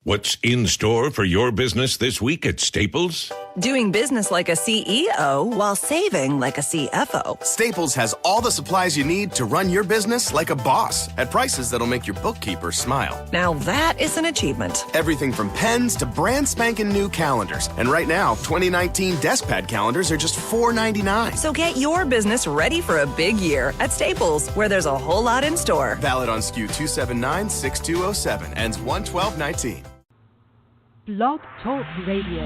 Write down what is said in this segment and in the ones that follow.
What's in store for your business this week at Staples? Doing business like a CEO while saving like a CFO. Staples has all the supplies you need to run your business like a boss at prices that'll make your bookkeeper smile. Now that is an achievement. Everything from pens to brand spanking new calendars. And right now, 2019 DeskPad calendars are just $4.99. So get your business ready for a big year at Staples, where there's a whole lot in store. Valid on SKU 279-6207. Ends 1/12/19. Blog Talk Radio.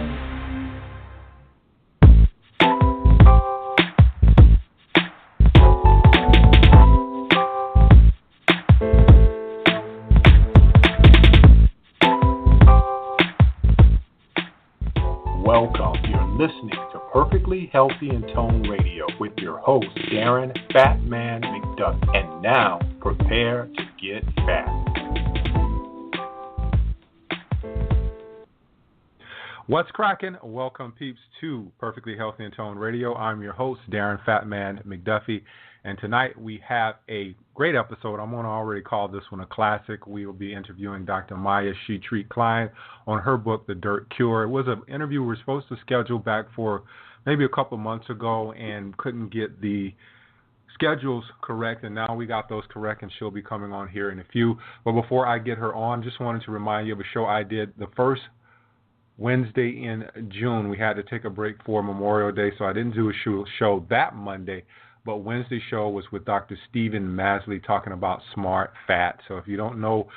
Welcome. You're listening to Perfectly Healthy and Tone Radio with your host, Darren Fatman McDuffie. And now, prepare to get fat. What's cracking? Welcome, peeps, to Perfectly Healthy and Tone Radio. I'm your host, Darren Fatman McDuffie. And tonight we have a great episode. I'm going to already call this one a classic. We will be interviewing Dr. Maya Shetreat-Klein on her book, The Dirt Cure. It was an interview we were supposed to schedule back for maybe a couple months ago and couldn't get the schedules correct, and now we got those correct, and she'll be coming on here in a few. But before I get her on, just wanted to remind you of a show I did the first Wednesday in June. We had to take a break for Memorial Day, so I didn't do a show that Monday. But Wednesday's show was with Dr. Stephen Masley talking about smart fat. So if you don't know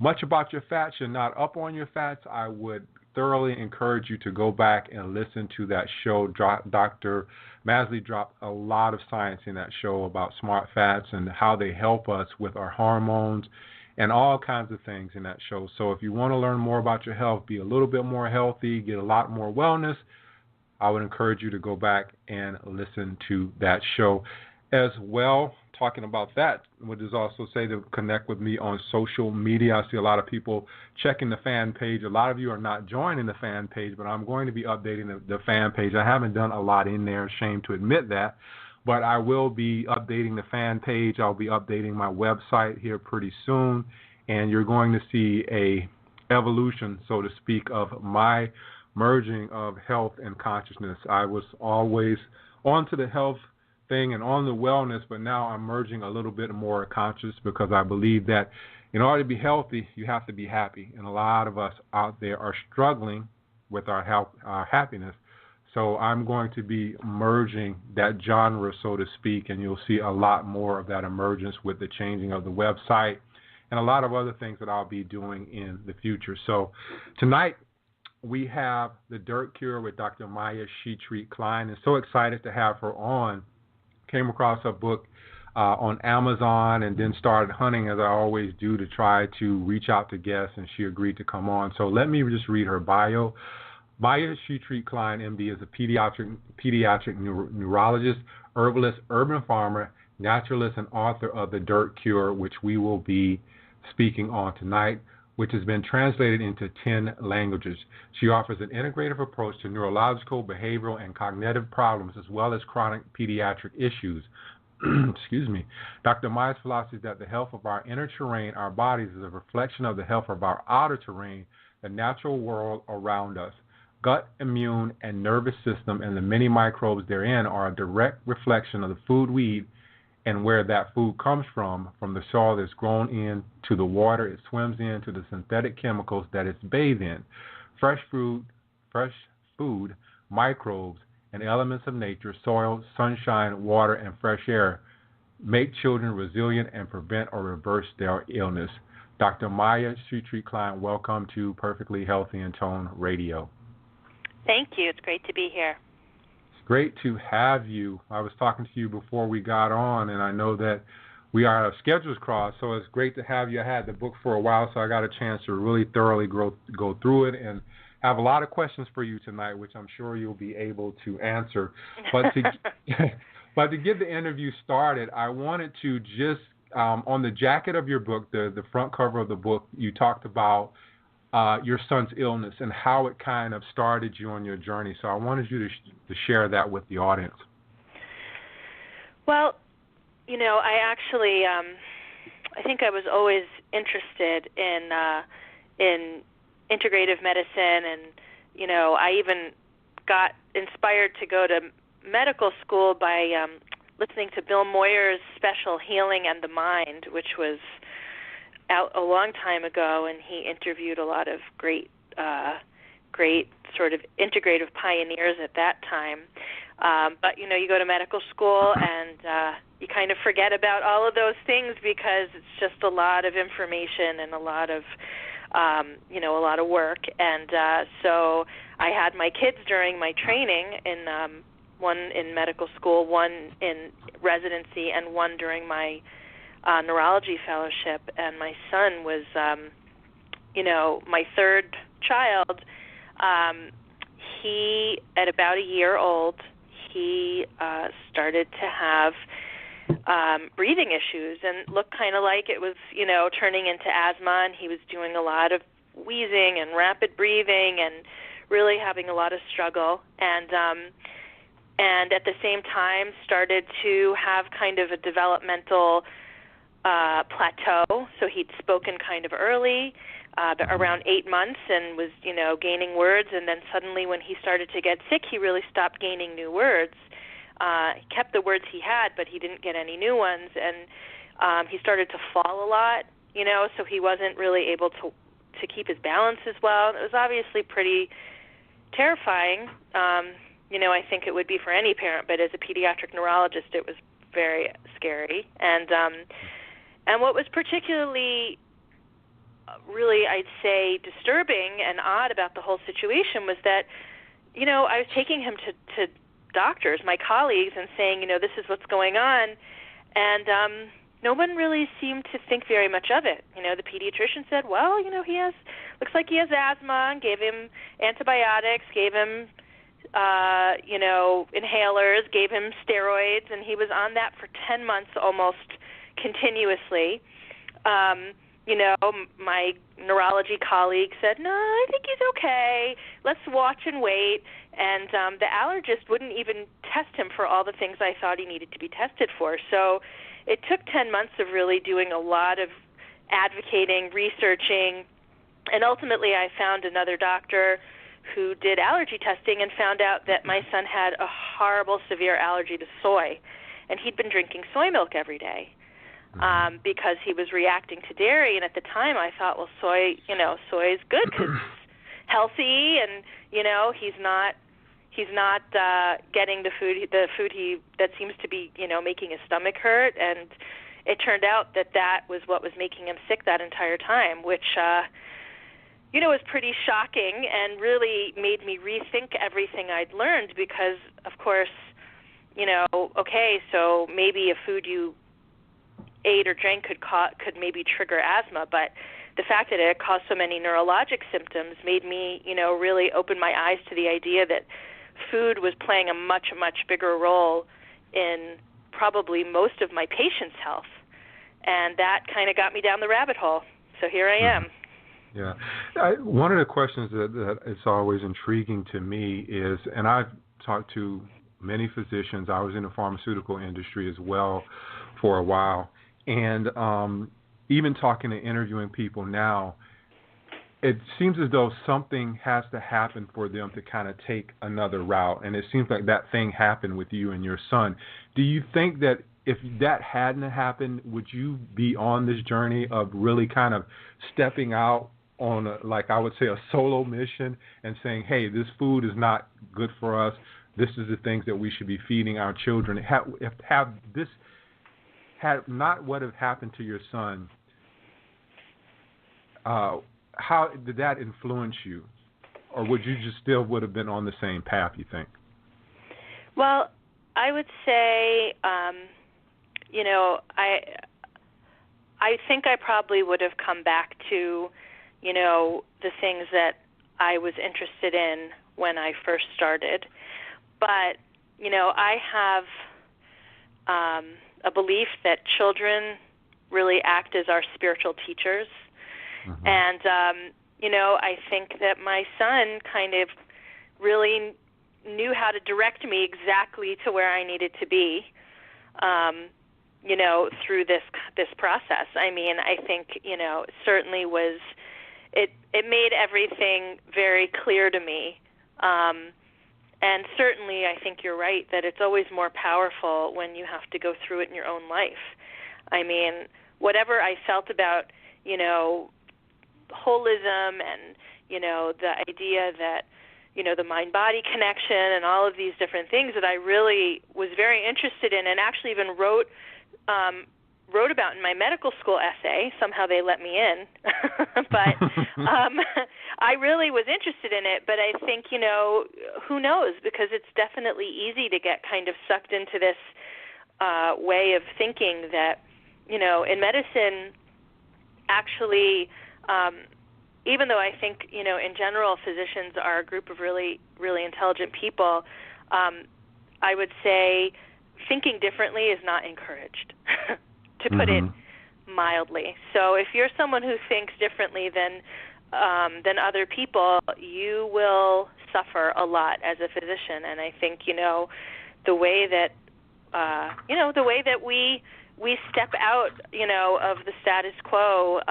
much about your fats, you're not up on your fats, I would thoroughly encourage you to go back and listen to that show. Dr. Masley dropped a lot of science in that show about smart fats and how they help us with our hormones and all kinds of things in that show. So if you want to learn more about your health, be a little bit more healthy, get a lot more wellness, I would encourage you to go back and listen to that show as well. Talking about that, would just also say to connect with me on social media. I see a lot of people checking the fan page. A lot of you are not joining the fan page, but I'm going to be updating the fan page. I haven't done a lot in there, shame to admit that, but I will be updating the fan page. I'll be updating my website here pretty soon, and you're going to see a evolution, so to speak, of my merging of health and consciousness. I was always onto the health thing and on the wellness, but now I'm merging a little bit more conscious because I believe that in order to be healthy, you have to be happy. And a lot of us out there are struggling with our health, our happiness. So I'm going to be merging that genre, so to speak, and you'll see a lot more of that emergence with the changing of the website and a lot of other things that I'll be doing in the future. So tonight, we have The Dirt Cure with Dr. Maya Shetreat-Klein, and so excited to have her on. Came across her book on Amazon and then started hunting, as I always do, to try to reach out to guests, and she agreed to come on. So let me just read her bio. Maya Shetreat-Klein, MD, is a pediatric neurologist, herbalist, urban farmer, naturalist, and author of The Dirt Cure, which we will be speaking on tonight, which has been translated into 10 languages. She offers an integrative approach to neurological, behavioral, and cognitive problems, as well as chronic pediatric issues. Excuse me. Dr. Maya's philosophy is that the health of our inner terrain, our bodies, is a reflection of the health of our outer terrain, the natural world around us. Gut, immune, and nervous system and the many microbes therein are a direct reflection of the food we eat and where that food comes from the soil that's grown in, to the water it swims in, to the synthetic chemicals that it's bathed in. Fresh food, microbes, and elements of nature, soil, sunshine, water, and fresh air make children resilient and prevent or reverse their illness. Dr. Maya Shetreat-Klein, welcome to Perfectly Healthy and Tone Radio. Thank you. It's great to be here. Great to have you. I was talking to you before we got on, and I know that we are our schedules crossed, so it's great to have you. I had the book for a while, so I got a chance to really thoroughly go through it and have a lot of questions for you tonight, which I'm sure you'll be able to answer. But to get the interview started, I wanted to just, on the jacket of your book, the front cover of the book, you talked about your son's illness and how it kind of started you on your journey. So I wanted you to share that with the audience. Well, you know, I actually, I think I was always interested in integrative medicine, and I even got inspired to go to medical school by listening to Bill Moyer's special Healing and the Mind, which was out a long time ago, and he interviewed a lot of great sort of integrative pioneers at that time. But you go to medical school and you kind of forget about all of those things because it's just a lot of information and a lot of work. And so I had my kids during my training in one in medical school, one in residency, and one during my neurology fellowship. And my son was, my third child. He, at about a year old, he started to have breathing issues and looked kind of like it was, turning into asthma, and he was doing a lot of wheezing and rapid breathing and really having a lot of struggle. And at the same time started to have kind of a developmental plateau. So he'd spoken kind of early, around 8 months, and was, gaining words. And then suddenly when he started to get sick, he really stopped gaining new words. He kept the words he had, but he didn't get any new ones. And he started to fall a lot, so he wasn't really able to keep his balance as well. It was obviously pretty terrifying. I think it would be for any parent, but as a pediatric neurologist, it was very scary. And what was particularly really, I'd say, disturbing and odd about the whole situation was that, I was taking him to doctors, my colleagues, and saying, this is what's going on, and no one really seemed to think very much of it. The pediatrician said, well, looks like he has asthma, and gave him antibiotics, gave him inhalers, gave him steroids, and he was on that for 10 months almost continuously. My neurology colleague said, no, I think he's okay. Let's watch and wait. And the allergist wouldn't even test him for all the things I thought he needed to be tested for. So it took 10 months of really doing a lot of advocating, researching, and ultimately I found another doctor who did allergy testing and found out that my son had a horrible, severe allergy to soy, and he'd been drinking soy milk every day because he was reacting to dairy. And at the time, I thought, well, soy is good because it's healthy, and he's not getting the food that seems to be making his stomach hurt. And it turned out that was what was making him sick that entire time, which was pretty shocking and really made me rethink everything I'd learned because, of course, okay, so maybe a food you ate or drank could maybe trigger asthma, but the fact that it caused so many neurologic symptoms made me, really open my eyes to the idea that food was playing a much, much bigger role in probably most of my patients' health. And that kind of got me down the rabbit hole. So here I am. Yeah. One of the questions that is always intriguing to me is, and I've talked to many physicians, I was in the pharmaceutical industry as well for a while, and even talking and interviewing people now, it seems as though something has to happen for them to kind of take another route, and it seems like that thing happened with you and your son. Do you think that if that hadn't happened, would you be on this journey of really kind of stepping out on, I would say, a solo mission and saying, hey, this food is not good for us, this is the things that we should be feeding our children? Have this had not what have happened to your son, how did that influence you? Or would you just still would have been on the same path, you think? Well, I would say, I think I probably would have come back to, the things that I was interested in when I first started. But, I have a belief that children really act as our spiritual teachers. Mm-hmm. And, I think that my son kind of really knew how to direct me exactly to where I needed to be, through this process. I mean, I think, certainly it made everything very clear to me. And certainly I think you're right that it's always more powerful when you have to go through it in your own life. I mean, whatever I felt about, holism and, the idea that, the mind-body connection and all of these different things that I really was very interested in and actually even wrote about in my medical school essay. Somehow they let me in. But I really was interested in it. But I think, who knows? Because it's definitely easy to get kind of sucked into this way of thinking that, in medicine, actually, even though I think, in general, physicians are a group of really, really intelligent people, I would say thinking differently is not encouraged, to put it mildly. So if you're someone who thinks differently than other people, you will suffer a lot as a physician. And I think, the way that, the way that we step out, of the status quo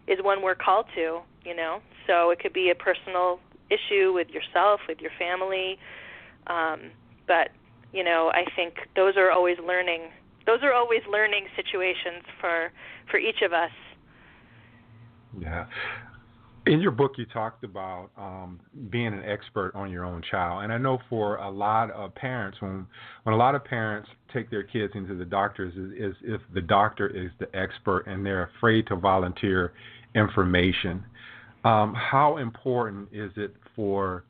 is one we're called to, So it could be a personal issue with yourself, with your family. But, I think those are always learning situations for each of us. Yeah. In your book, you talked about being an expert on your own child. And I know for a lot of parents, when a lot of parents take their kids into the doctors, is if the doctor is the expert and they're afraid to volunteer information. How important is it for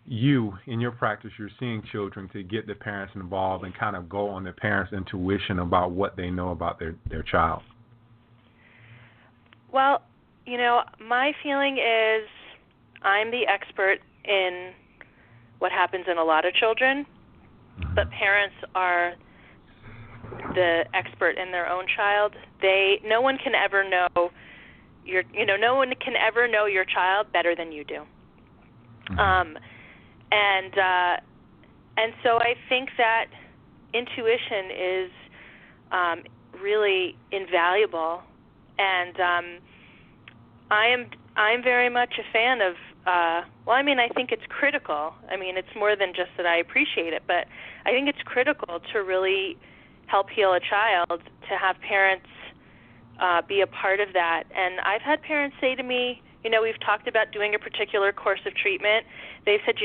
you, in your practice, you're seeing children, to get the parents involved and kind of go on the parents' intuition about what they know about their child? Well, my feeling is I'm the expert in what happens in a lot of children, but parents are the expert in their own child. No one can ever know no one can ever know your child better than you do. And so I think that intuition is really invaluable, and I'm very much a fan of. I think it's critical. I mean, it's more than just that I appreciate it, but I think it's critical to really help heal a child to have parents be a part of that. And I've had parents say to me, we've talked about doing a particular course of treatment. They've said,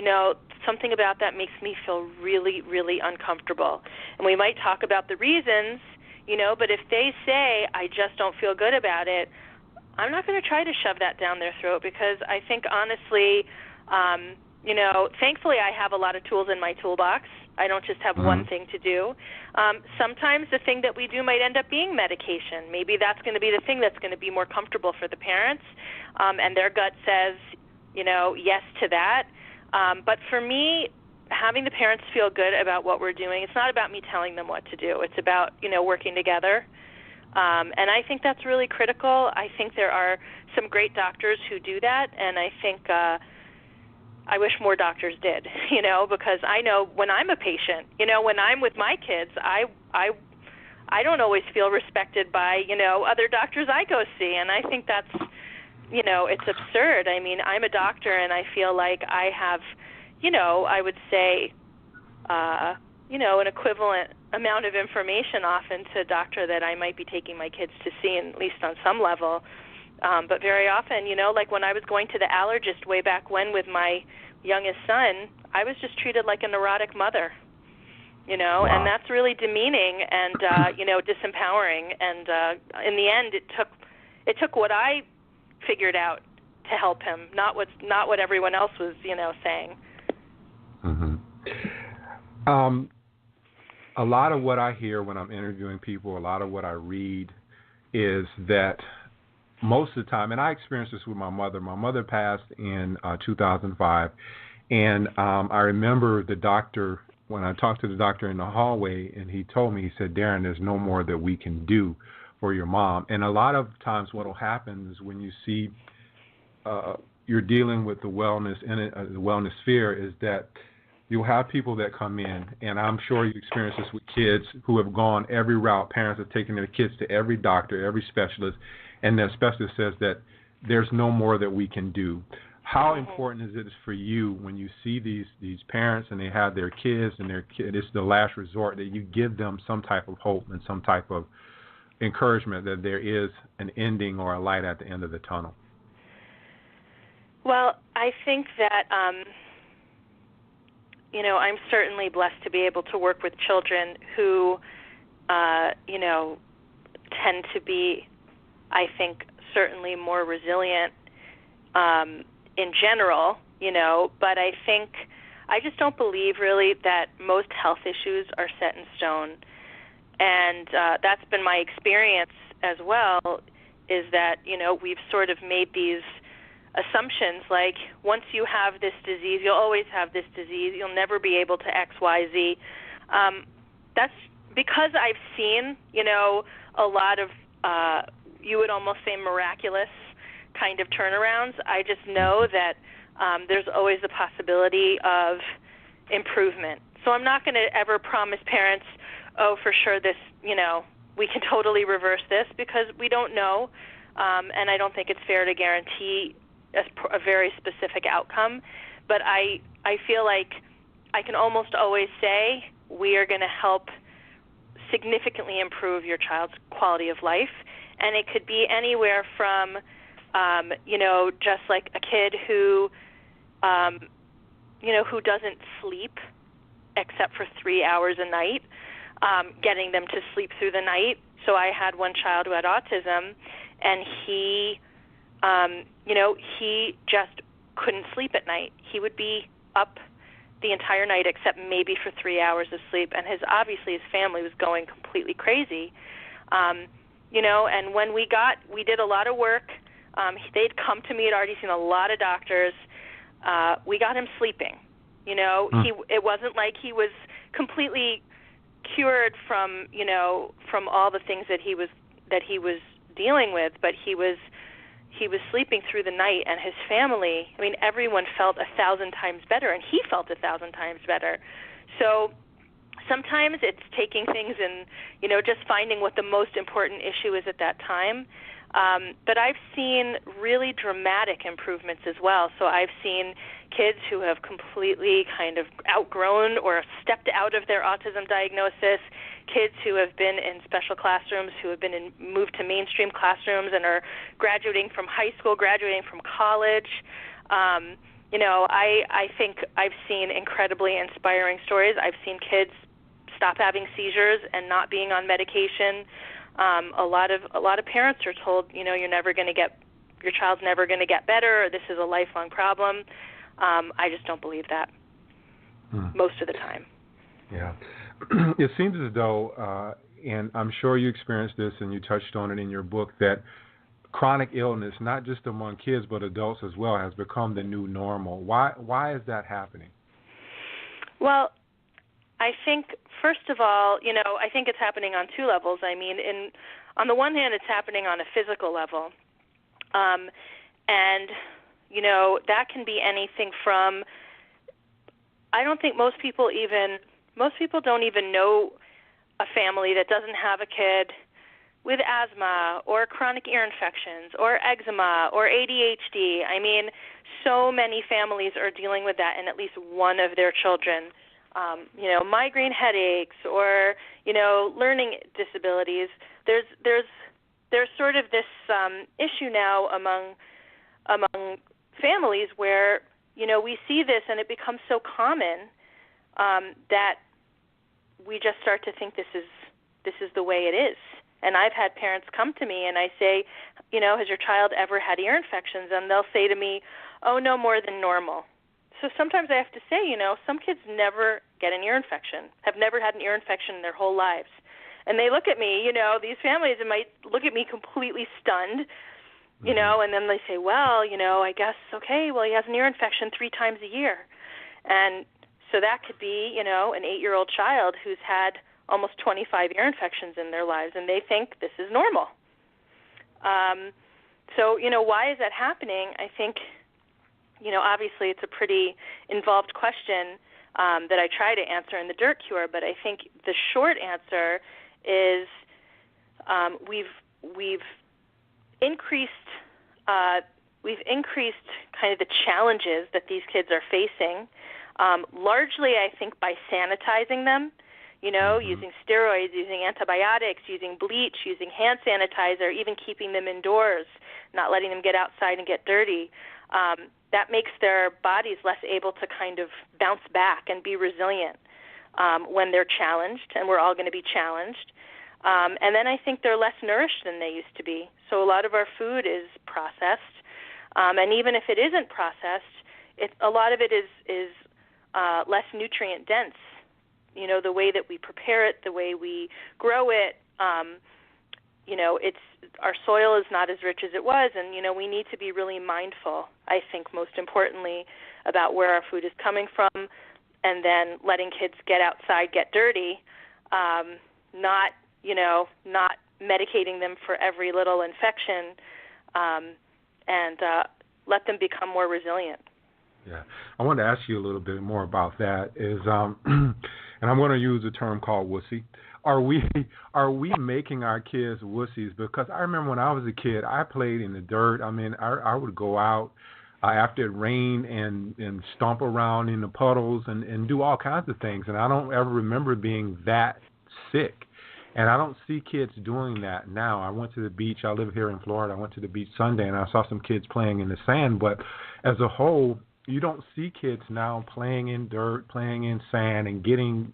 something about that makes me feel really, really uncomfortable. And we might talk about the reasons, but if they say, I just don't feel good about it, I'm not going to try to shove that down their throat, because I think, honestly, thankfully I have a lot of tools in my toolbox. I don't just have one thing to do. Sometimes the thing that we do might end up being medication. Maybe that's going to be the thing that's going to be more comfortable for the parents, and their gut says, yes to that. But for me, having the parents feel good about what we're doing, it's not about me telling them what to do. It's about, working together. And I think that's really critical. I think there are some great doctors who do that, and I think I wish more doctors did, because I know when I'm a patient, when I'm with my kids, I don't always feel respected by, other doctors I go see, and I think that's, it's absurd. I mean, I'm a doctor, and I feel like I have, I would say, an equivalent amount of information often to a doctor that I might be taking my kids to see, at least on some level. But very often, like when I was going to the allergist way back when with my youngest son, I was just treated like a neurotic mother, wow. And that's really demeaning and, disempowering. And in the end, it took what I figured out to help him, not what everyone else was, saying. A lot of what I hear when I'm interviewing people, a lot of what I read is that most of the time, and I experienced this with my mother. My mother passed in 2005, and I remember the doctor, when I talked to the doctor in the hallway, and he told me, he said, Darren, there's no more that we can do for your mom. And a lot of times what will happen is when you see you're dealing with the wellness the wellness sphere, is that you'll have people that come in, and I'm sure you experience this with kids who have gone every route. Parents have taken their kids to every doctor, every specialist, and the specialist says that there's no more that we can do. How important is it for you when you see these parents and they have their kids and their kid, it's the last resort, that you give them some type of hope and some type of encouragement that there is an ending or a light at the end of the tunnel? Well, I think that, I'm certainly blessed to be able to work with children who, tend to be, I think, certainly more resilient in general, but I just don't believe really that most health issues are set in stone. And that's been my experience as well, is that, we've sort of made these assumptions like once you have this disease, you'll always have this disease, you'll never be able to X, Y, Z. That's because I've seen, a lot of, you would almost say miraculous kind of turnarounds. I just know that there's always the possibility of improvement. So I'm not going to ever promise parents, oh, for sure this, we can totally reverse this, because we don't know, and I don't think it's fair to guarantee a very specific outcome. But I feel like I can almost always say we are going to help significantly improve your child's quality of life, and it could be anywhere from just like a kid who, who doesn't sleep except for 3 hours a night, getting them to sleep through the night. So I had one child who had autism, and he just couldn't sleep at night. He would be up the entire night except maybe for 3 hours of sleep, and obviously his family was going completely crazy. And when we did a lot of work. They'd come to me, had already seen a lot of doctors. We got him sleeping. It wasn't like he was completely cured from all the things that he was dealing with, but he was sleeping through the night, and his family, everyone felt 1,000 times better, and he felt 1,000 times better. So sometimes it's taking things and, just finding what the most important issue is at that time. But I've seen really dramatic improvements as well. So I've seen kids who have completely kind of outgrown or stepped out of their autism diagnosis, kids who have been in special classrooms, who have been moved to mainstream classrooms and are graduating from high school, graduating from college. I think I've seen incredibly inspiring stories. I've seen kids stop having seizures and not being on medication. A lot of parents are told, your child's never going to get better, or this is a lifelong problem. I just don't believe that most of the time. Yeah. It seems as though, and I'm sure you experienced this and you touched on it in your book, that chronic illness, not just among kids but adults as well, has become the new normal. Why is that happening? Well, I think, first of all, I think it's happening on two levels. On the one hand, it's happening on a physical level. And, that can be anything from, I don't think most people don't even know a family that doesn't have a kid with asthma or chronic ear infections or eczema or ADHD. So many families are dealing with that in at least one of their children. Migraine headaches or, learning disabilities. There's sort of this issue now among families where, we see this and it becomes so common that we just start to think this is the way it is. And I've had parents come to me and I say, has your child ever had ear infections? And they'll say to me, oh, no more than normal. So sometimes I have to say, some kids never get an ear infection, have never had an ear infection in their whole lives. And they look at me, these families might look at me completely stunned, and then they say, well, I guess, okay, well, he has an ear infection 3 times a year. And so that could be, an 8-year-old child who's had almost 25 ear infections in their lives, and they think this is normal. So, why is that happening? I think, obviously it's a pretty involved question that I try to answer in the Dirt Cure, but I think the short answer is we've increased we've increased kind of the challenges that these kids are facing, largely, I think, by sanitizing them, using steroids, using antibiotics, using bleach, using hand sanitizer, even keeping them indoors, not letting them get outside and get dirty. That makes their bodies less able to kind of bounce back and be resilient when they're challenged, and we're all going to be challenged. And then I think they're less nourished than they used to be. So a lot of our food is processed, and even if it isn't processed, a lot of it is less nutrient dense. The way that we prepare it, the way we grow it, our soil is not as rich as it was, and, we need to be really mindful, I think, most importantly, about where our food is coming from, and then letting kids get outside, get dirty, not medicating them for every little infection, and let them become more resilient. Yeah, I wanted to ask you a little bit more about that. And I'm going to use a term called wussy. Are we making our kids wussies? Because I remember when I was a kid, I played in the dirt. I mean, I would go out after it rained and stomp around in the puddles and do all kinds of things. And I don't ever remember being that sick. And I don't see kids doing that now. I went to the beach. I live here in Florida. I went to the beach Sunday, and I saw some kids playing in the sand. But as a whole, you don't see kids now playing in dirt, playing in sand, and getting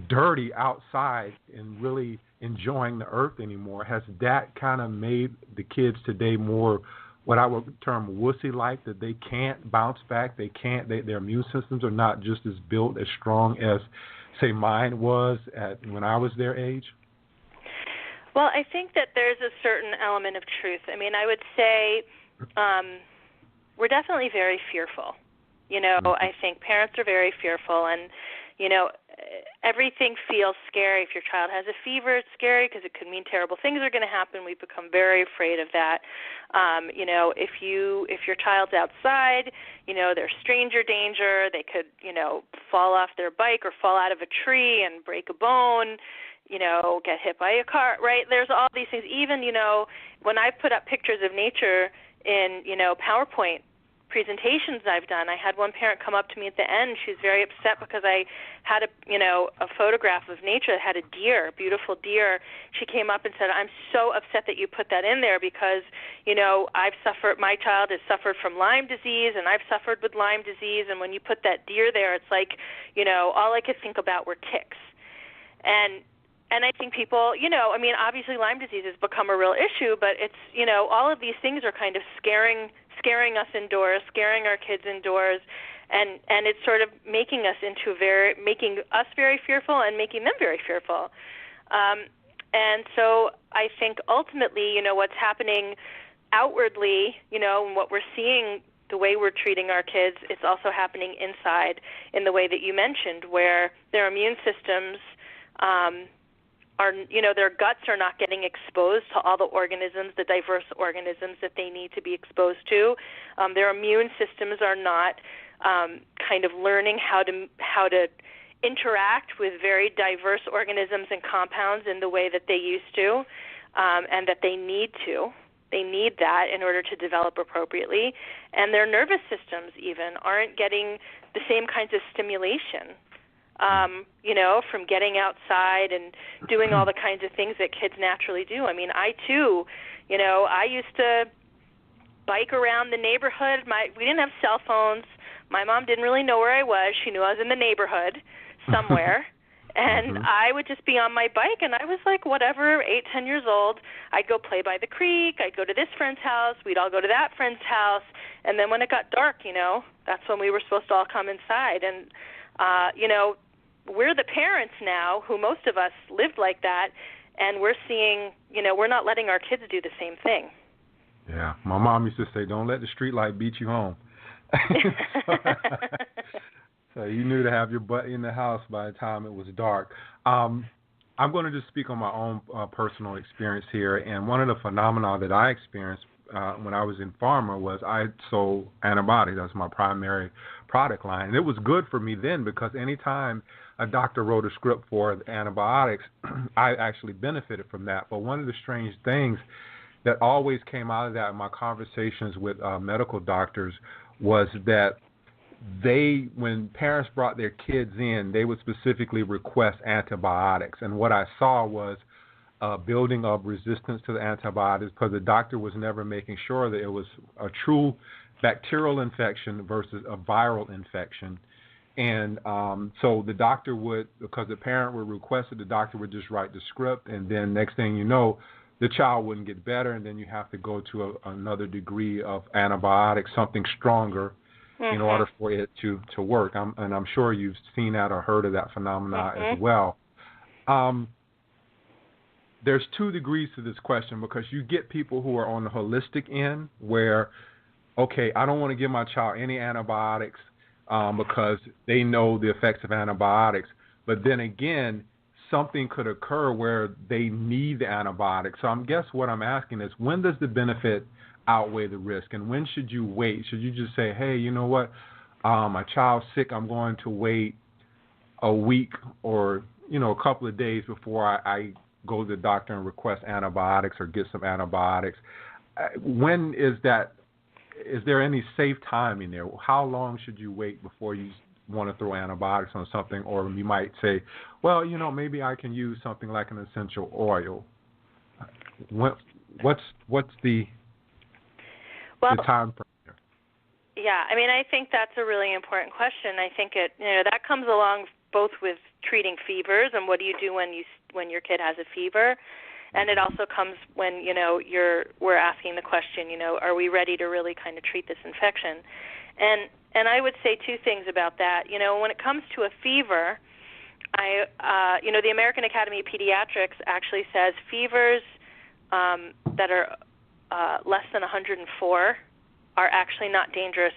dirty outside and really enjoying the earth anymore. Has that kind of made the kids today more what I would term wussy-like, that they can't bounce back, their immune systems are not just as built, as strong as, say, mine was when I was their age? Well, I think that there's a certain element of truth. I mean, I would say we're definitely very fearful. I think parents are very fearful, and, everything feels scary. If your child has a fever, it's scary because it could mean terrible things are going to happen. We've become very afraid of that. If your child's outside, there's stranger danger. They could, fall off their bike or fall out of a tree and break a bone, get hit by a car, right? There's all these things. Even, when I put up pictures of nature in, PowerPoint presentations I've done, I had one parent come up to me at the end. She was very upset because I had a photograph of nature that had a deer, a beautiful deer. She came up and said, "I'm so upset that you put that in there because, my child has suffered from Lyme disease, and I've suffered with Lyme disease, and when you put that deer there, it's like, all I could think about were ticks." And I think people, obviously Lyme disease has become a real issue, but it's, all of these things are kind of scaring us indoors, scaring our kids indoors, and it's sort of making us very fearful and making them very fearful. And so I think ultimately, what's happening outwardly, and what we're seeing, the way we're treating our kids, it's also happening inside in the way that you mentioned, where their immune systems their guts are not getting exposed to all the organisms, the diverse organisms that they need to be exposed to. Their immune systems are not kind of learning how to interact with very diverse organisms and compounds in the way that they used to, and that they need to. They need that in order to develop appropriately. And their nervous systems even aren't getting the same kinds of stimulation, from getting outside and doing all the kinds of things that kids naturally do. I mean, I too, I used to bike around the neighborhood. We didn't have cell phones. My mom didn't really know where I was. She knew I was in the neighborhood somewhere. And I would just be on my bike, and I was like, whatever, 8, 10 years old. I'd go play by the creek. I'd go to this friend's house. We'd all go to that friend's house. And then when it got dark, that's when we were supposed to all come inside. And, we're the parents now who most of us lived like that, and we're seeing, we're not letting our kids do the same thing. Yeah. My mom used to say, don't let the street light beat you home. So you knew to have your butt in the house by the time it was dark. I'm going to just speak on my own personal experience here, and one of the phenomena that I experienced when I was in pharma was I sold antibiotics. That's my primary product line. And it was good for me then because anytime a doctor wrote a script for antibiotics, I actually benefited from that. But one of the strange things that always came out of that in my conversations with medical doctors was that when parents brought their kids in, they would specifically request antibiotics. And what I saw was building of resistance to the antibiotics because the doctor was never making sure that it was a true bacterial infection versus a viral infection. And so the doctor would, because the parent would request it, the doctor would just write the script, and then next thing you know, the child wouldn't get better, and then you have to go to another degree of antibiotics, something stronger, in order for it to work. And I'm sure you've seen that or heard of that phenomena as well. There's two degrees to this question because you get people who are on the holistic end where, okay, I don't want to give my child any antibiotics because they know the effects of antibiotics. But then again, something could occur where they need the antibiotics. So I guess what I'm asking is, when does the benefit outweigh the risk? And when should you wait? Should you just say, hey, you know what, my child's sick, I'm going to wait a week or, a couple of days before I go to the doctor and request antibiotics or get some antibiotics? When is that? Is there any safe timing there? How long should you wait before you want to throw antibiotics on something? Or you might say, well, maybe I can use something like an essential oil. What's the time frame there? Yeah, I think that's a really important question. I think that comes along both with treating fevers and what do you do when your kid has a fever, and it also comes when we're asking the question, are we ready to really kind of treat this infection? And I would say two things about that. When it comes to a fever, the American Academy of Pediatrics actually says fevers that are less than 104 are actually not dangerous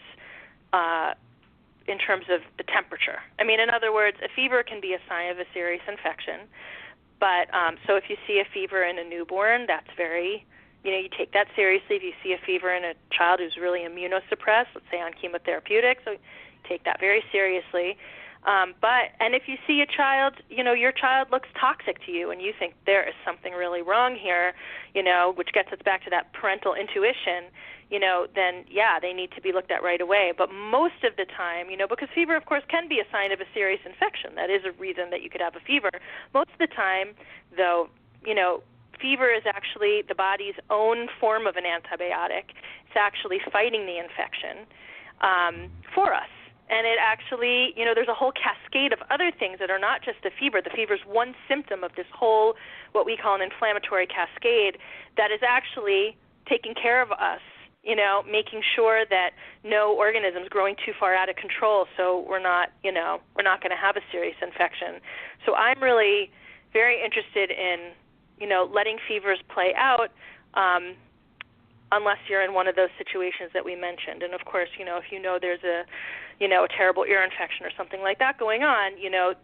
in terms of the temperature. In other words, a fever can be a sign of a serious infection. But so if you see a fever in a newborn, that's very, you take that seriously. If you see a fever in a child who's really immunosuppressed, let's say on chemotherapeutic, so take that very seriously. And if you see a child, your child looks toxic to you and you think there is something really wrong here, which gets us back to that parental intuition, then, yeah, they need to be looked at right away. But most of the time, because fever, of course, can be a sign of a serious infection. That is a reason that you could have a fever. Most of the time, though, fever is actually the body's own form of an antibiotic. It's actually fighting the infection for us. And it actually, there's a whole cascade of other things that are not just the fever. The fever is one symptom of this whole, what we call an inflammatory cascade, that is actually taking care of us, making sure that no organism's growing too far out of control, so we're not going to have a serious infection. So I'm really very interested in, letting fevers play out, unless you're in one of those situations that we mentioned. And of course, if there's a terrible ear infection or something like that going on,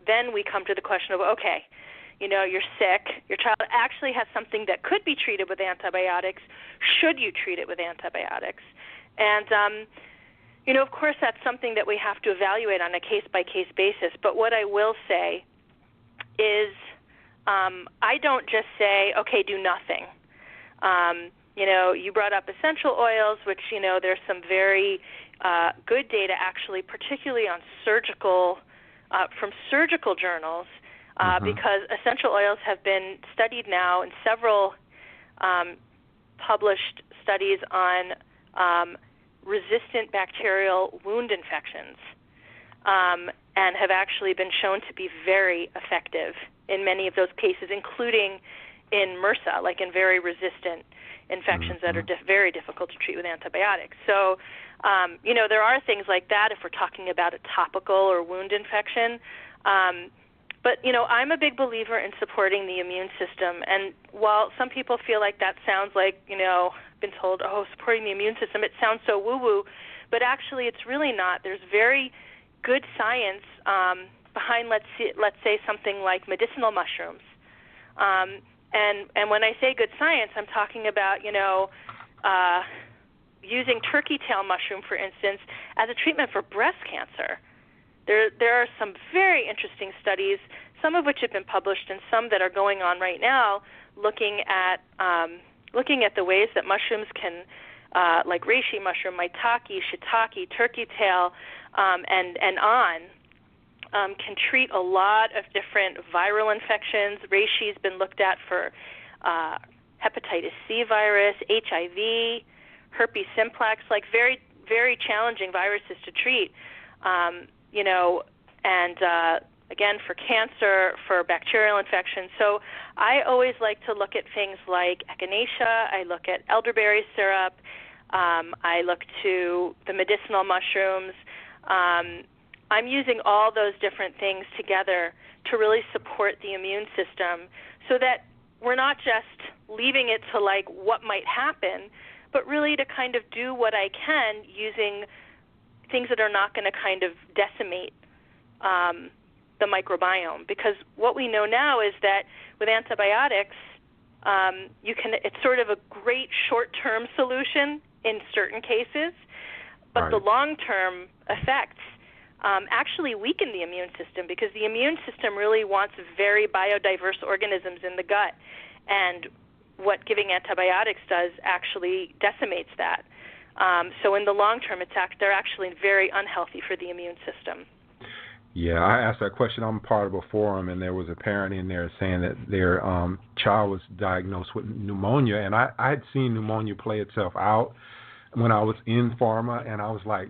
then we come to the question of, okay, you're sick, your child actually has something that could be treated with antibiotics. Should you treat it with antibiotics? And, of course, that's something that we have to evaluate on a case-by-case basis. But what I will say is I don't just say, okay, do nothing. You brought up essential oils, which, there's some very good data actually, particularly on from surgical journals, because essential oils have been studied now in several published studies on resistant bacterial wound infections, and have actually been shown to be very effective in many of those cases, including in MRSA, like in very resistant infections that are very difficult to treat with antibiotics. So, there are things like that if we're talking about a topical or wound infection. But, I'm a big believer in supporting the immune system. And while some people feel like that sounds like, been told, supporting the immune system, it sounds so woo-woo, but actually it's really not. There's very good science behind, let's say, something like medicinal mushrooms. And when I say good science, I'm talking about, using turkey tail mushroom, for instance, as a treatment for breast cancer. There are some very interesting studies, some of which have been published and some that are going on right now, looking at looking at the ways that mushrooms can, like reishi mushroom, maitake, shiitake, turkey tail, and on, can treat a lot of different viral infections. Reishi's been looked at for hepatitis C virus, HIV, herpes simplex, like very, very challenging viruses to treat, and again, for cancer, for bacterial infections. So I always like to look at things like echinacea. I look at elderberry syrup. I look to the medicinal mushrooms. I'm using all those different things together to really support the immune system so that we're not just leaving it to like what might happen, but really to kind of do what I can using things that are not going to kind of decimate the microbiome. Because what we know now is that with antibiotics, it's sort of a great short-term solution in certain cases, but the long-term effects actually weaken the immune system, because the immune system really wants very biodiverse organisms in the gut, and what giving antibiotics does actually decimates that. So in the long term, they're actually very unhealthy for the immune system. Yeah, I asked that question. I'm part of a forum, and there was a parent in there saying that their child was diagnosed with pneumonia, and I had seen pneumonia play itself out when I was in pharma, and I was like,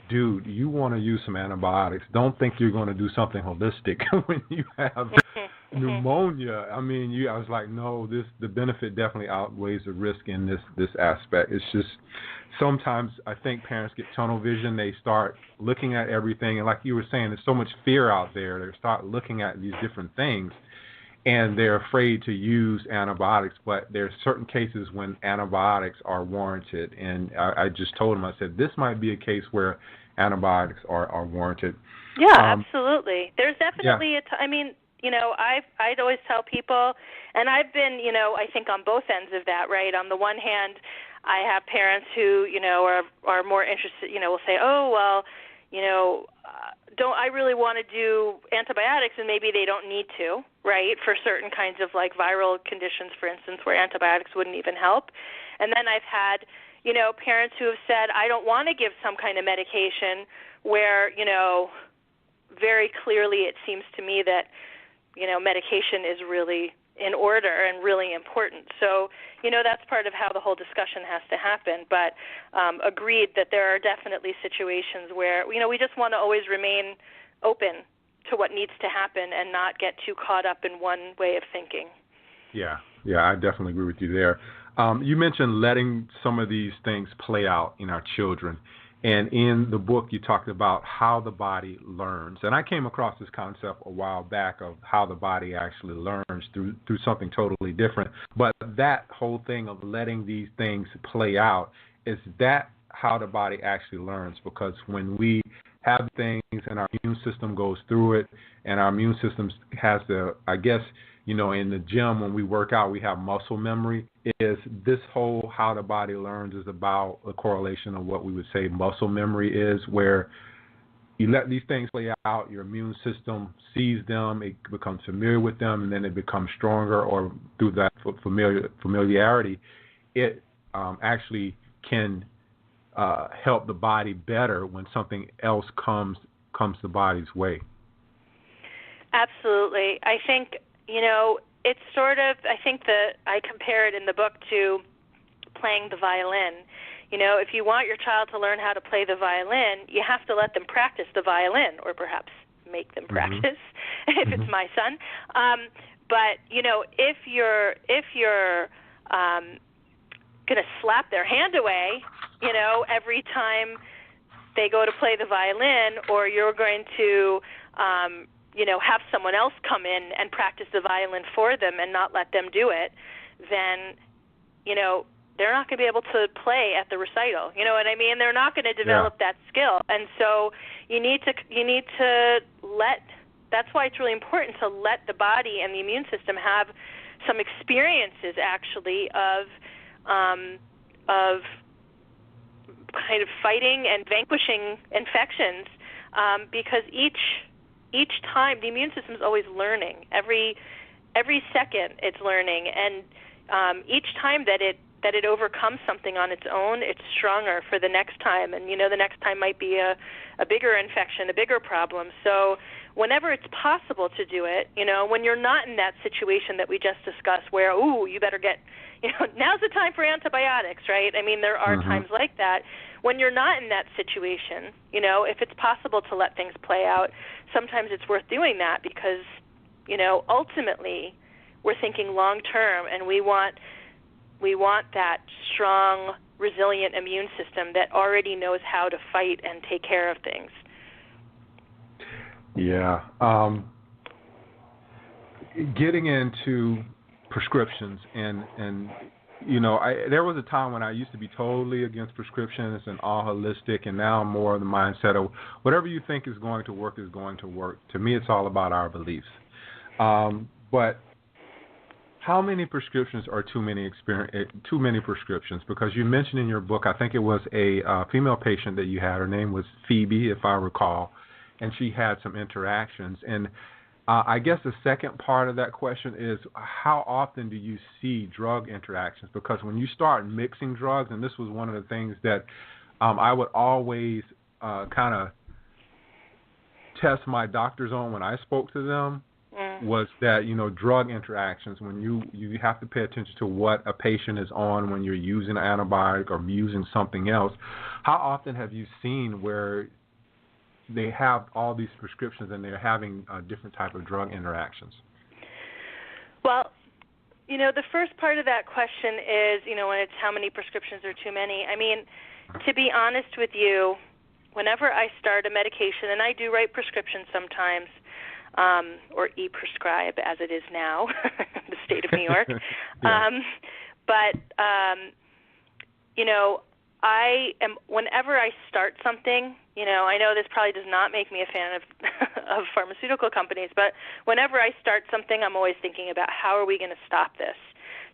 dude, you want to use some antibiotics. Don't think you're going to do something holistic when you have pneumonia. I mean, I was like, no, the benefit definitely outweighs the risk in this aspect. It's just sometimes I think parents get tunnel vision. They start looking at everything, and like you were saying, there's so much fear out there. They start looking at these different things, and they're afraid to use antibiotics, but there's certain cases when antibiotics are warranted. And I just told them, I said, this might be a case where antibiotics are warranted. Yeah, absolutely. There's definitely I'd always tell people, and I've been, I think on both ends of that, right? On the one hand, I have parents who, are more interested, will say, oh, well, don't I really want to do antibiotics, and maybe they don't need to, right, for certain kinds of like viral conditions, for instance, where antibiotics wouldn't even help. And then I've had, parents who have said, I don't want to give some kind of medication where, very clearly it seems to me that, medication is really in order and really important. So, that's part of how the whole discussion has to happen. But agreed that there are definitely situations where, we just want to always remain open to what needs to happen and not get too caught up in one way of thinking. Yeah, I definitely agree with you there. You mentioned letting some of these things play out in our children. And in the book, you talked about how the body learns. And I came across this concept a while back of how the body actually learns through something totally different. But that whole thing of letting these things play out, is that how the body actually learns? Because when we have things and our immune system goes through it, and our immune system has in the gym when we work out, we have muscle memory. Is this whole how the body learns is about a correlation of what we would say muscle memory is, where you let these things play out, your immune system sees them, it becomes familiar with them, and then it becomes stronger, or through that familiarity, it actually can help the body better when something else comes the body's way. Absolutely. I think, it's sort of, I think that I compare it in the book to playing the violin. If you want your child to learn how to play the violin, you have to let them practice the violin, or perhaps make them practice, if it's my son. But, if you're going to slap their hand away, every time they go to play the violin, or you're going to have someone else come in and practice the violin for them and not let them do it, then, they're not going to be able to play at the recital. You know what I mean? They're not going to develop that skill. And so you need to let, that's why it's really important to let the body and the immune system have some experiences actually of kind of fighting and vanquishing infections, because each time the immune system is always learning. Every second it's learning, and each time that it overcomes something on its own, it's stronger for the next time. And, the next time might be a bigger infection, a bigger problem. So whenever it's possible to do it, when you're not in that situation that we just discussed where, you better get, now's the time for antibiotics, right? I mean, there are times like that. When you're not in that situation, if it's possible to let things play out, sometimes it's worth doing that because, ultimately we're thinking long term, and we want that strong, resilient immune system that already knows how to fight and take care of things. Yeah. Getting into prescriptions and there was a time when I used to be totally against prescriptions and all holistic, and now I'm more of the mindset of whatever you think is going to work is going to work. To me, it's all about our beliefs. But how many prescriptions are too many prescriptions? Because you mentioned in your book, I think it was a female patient that you had. Her name was Phoebe, if I recall, and she had some interactions. And I guess the second part of that question is, how often do you see drug interactions? Because when you start mixing drugs, and this was one of the things that I would always kind of test my doctors on when I spoke to them, was that, drug interactions, when you have to pay attention to what a patient is on when you're using an antibiotic or using something else. How often have you seen where they have all these prescriptions and they're having different type of drug interactions? Well, the first part of that question is, when it's how many prescriptions are too many. I mean, to be honest with you, whenever I start a medication, and I do write prescriptions sometimes, or e-prescribe as it is now, the state of New York. Whenever I start something, I know this probably does not make me a fan of pharmaceutical companies, but whenever I start something, I'm always thinking about how are we going to stop this.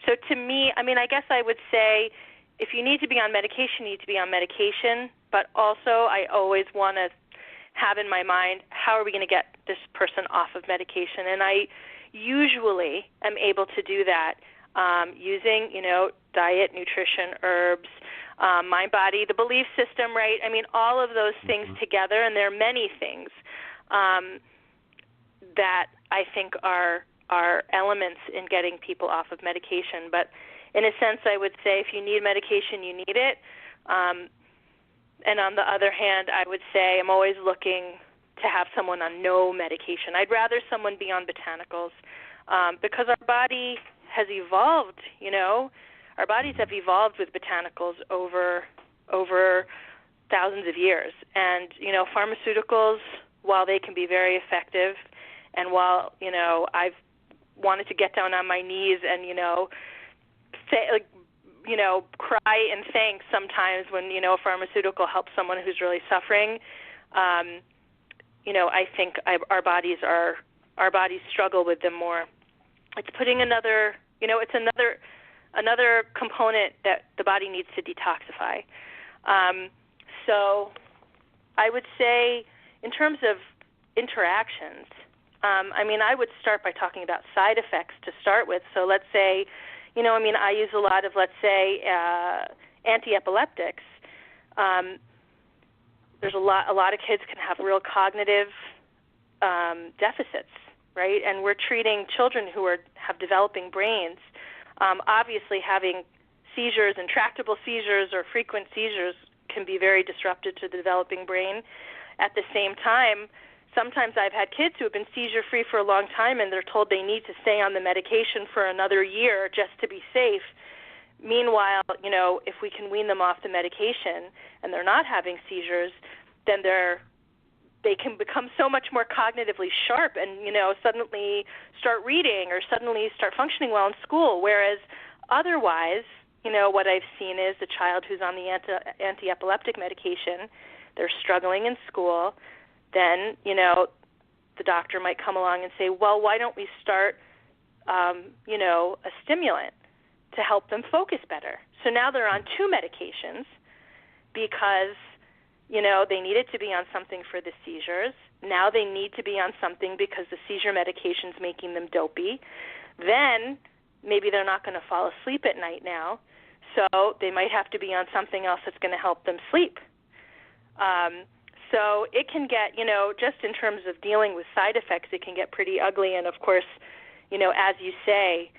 So to me, I guess I would say if you need to be on medication, you need to be on medication, but also I always want to have in my mind, how are we going to get this person off of medication? And I usually am able to do that using, diet, nutrition, herbs, mind, body, the belief system, right? I mean, all of those things together, and there are many things that I think are elements in getting people off of medication. But in a sense, I would say if you need medication, you need it. And on the other hand, I would say I'm always looking to have someone on no medication. I'd rather someone be on botanicals because our body has evolved, Our bodies have evolved with botanicals over thousands of years. And, pharmaceuticals, while they can be very effective, and while, I've wanted to get down on my knees and, say, cry and thank sometimes when, a pharmaceutical helps someone who's really suffering. I think our bodies struggle with them more. It's putting another component that the body needs to detoxify. So I would say in terms of interactions, I would start by talking about side effects to start with. So let's say, I use a lot of, let's say, anti-epileptics. There's a lot of kids can have real cognitive deficits, right? And we're treating children who have developing brains. Obviously, having seizures, intractable seizures, or frequent seizures can be very disruptive to the developing brain. At the same time, sometimes I've had kids who have been seizure-free for a long time, and they're told they need to stay on the medication for another year just to be safe. Meanwhile, if we can wean them off the medication and they're not having seizures, then they can become so much more cognitively sharp and, suddenly start reading or suddenly start functioning well in school. Whereas otherwise, what I've seen is the child who's on the anti-epileptic medication, they're struggling in school. Then, the doctor might come along and say, well, why don't we start, a stimulant to help them focus better? So now they're on two medications because, they needed to be on something for the seizures. Now they need to be on something because the seizure medication's making them dopey. Then, maybe they're not going to fall asleep at night now, so they might have to be on something else that's going to help them sleep. So it can get, just in terms of dealing with side effects, it can get pretty ugly. And, of course, as you say,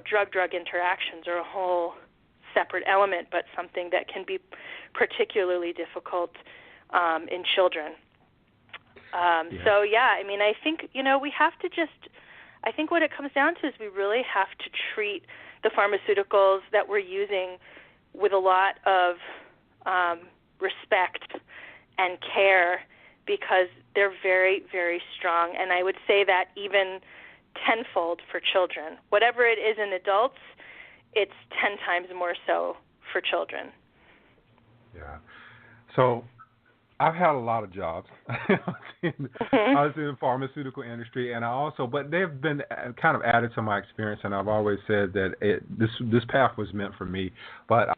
drug-drug interactions are a whole separate element, but something that can be particularly difficult in children. So, I think, we have to I think what it comes down to is we really have to treat the pharmaceuticals that we're using with a lot of respect and care, because they're very, very strong. And I would say that even tenfold for children. Whatever it is in adults, it's 10 times more so for children. Yeah. So I've had a lot of jobs. I was in the pharmaceutical industry, and but they've been kind of added to my experience, and I've always said that this path was meant for me. But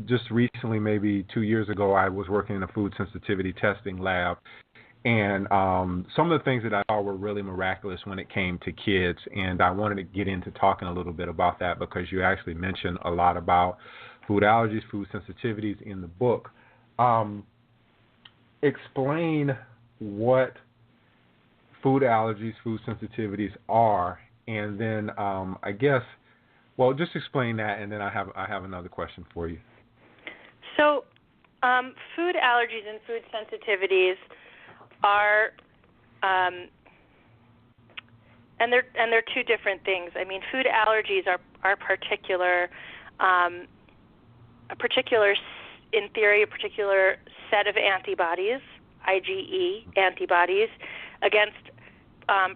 just recently, maybe 2 years ago, I was working in a food sensitivity testing lab, and some of the things that I thought were really miraculous when it came to kids, and I wanted to get into talking a little bit about that because you actually mentioned a lot about food allergies, food sensitivities in the book. Explain what food allergies, food sensitivities are, and then just explain that, and then I have another question for you. So, food allergies and food sensitivities are, and they're two different things. I mean, food allergies are particular, in theory, a particular set of antibodies, IgE antibodies, against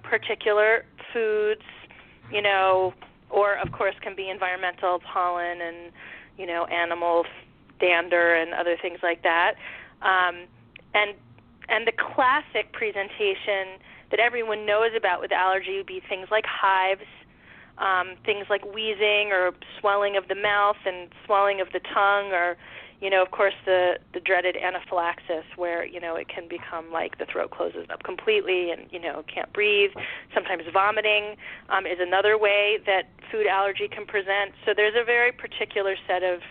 particular foods, or of course can be environmental, pollen and, animal dander and other things like that. And the classic presentation that everyone knows about with allergy would be things like hives, things like wheezing or swelling of the mouth and swelling of the tongue, or of course, the dreaded anaphylaxis, where, it can become like the throat closes up completely and, can't breathe. Sometimes vomiting is another way that food allergy can present. So there's a very particular set of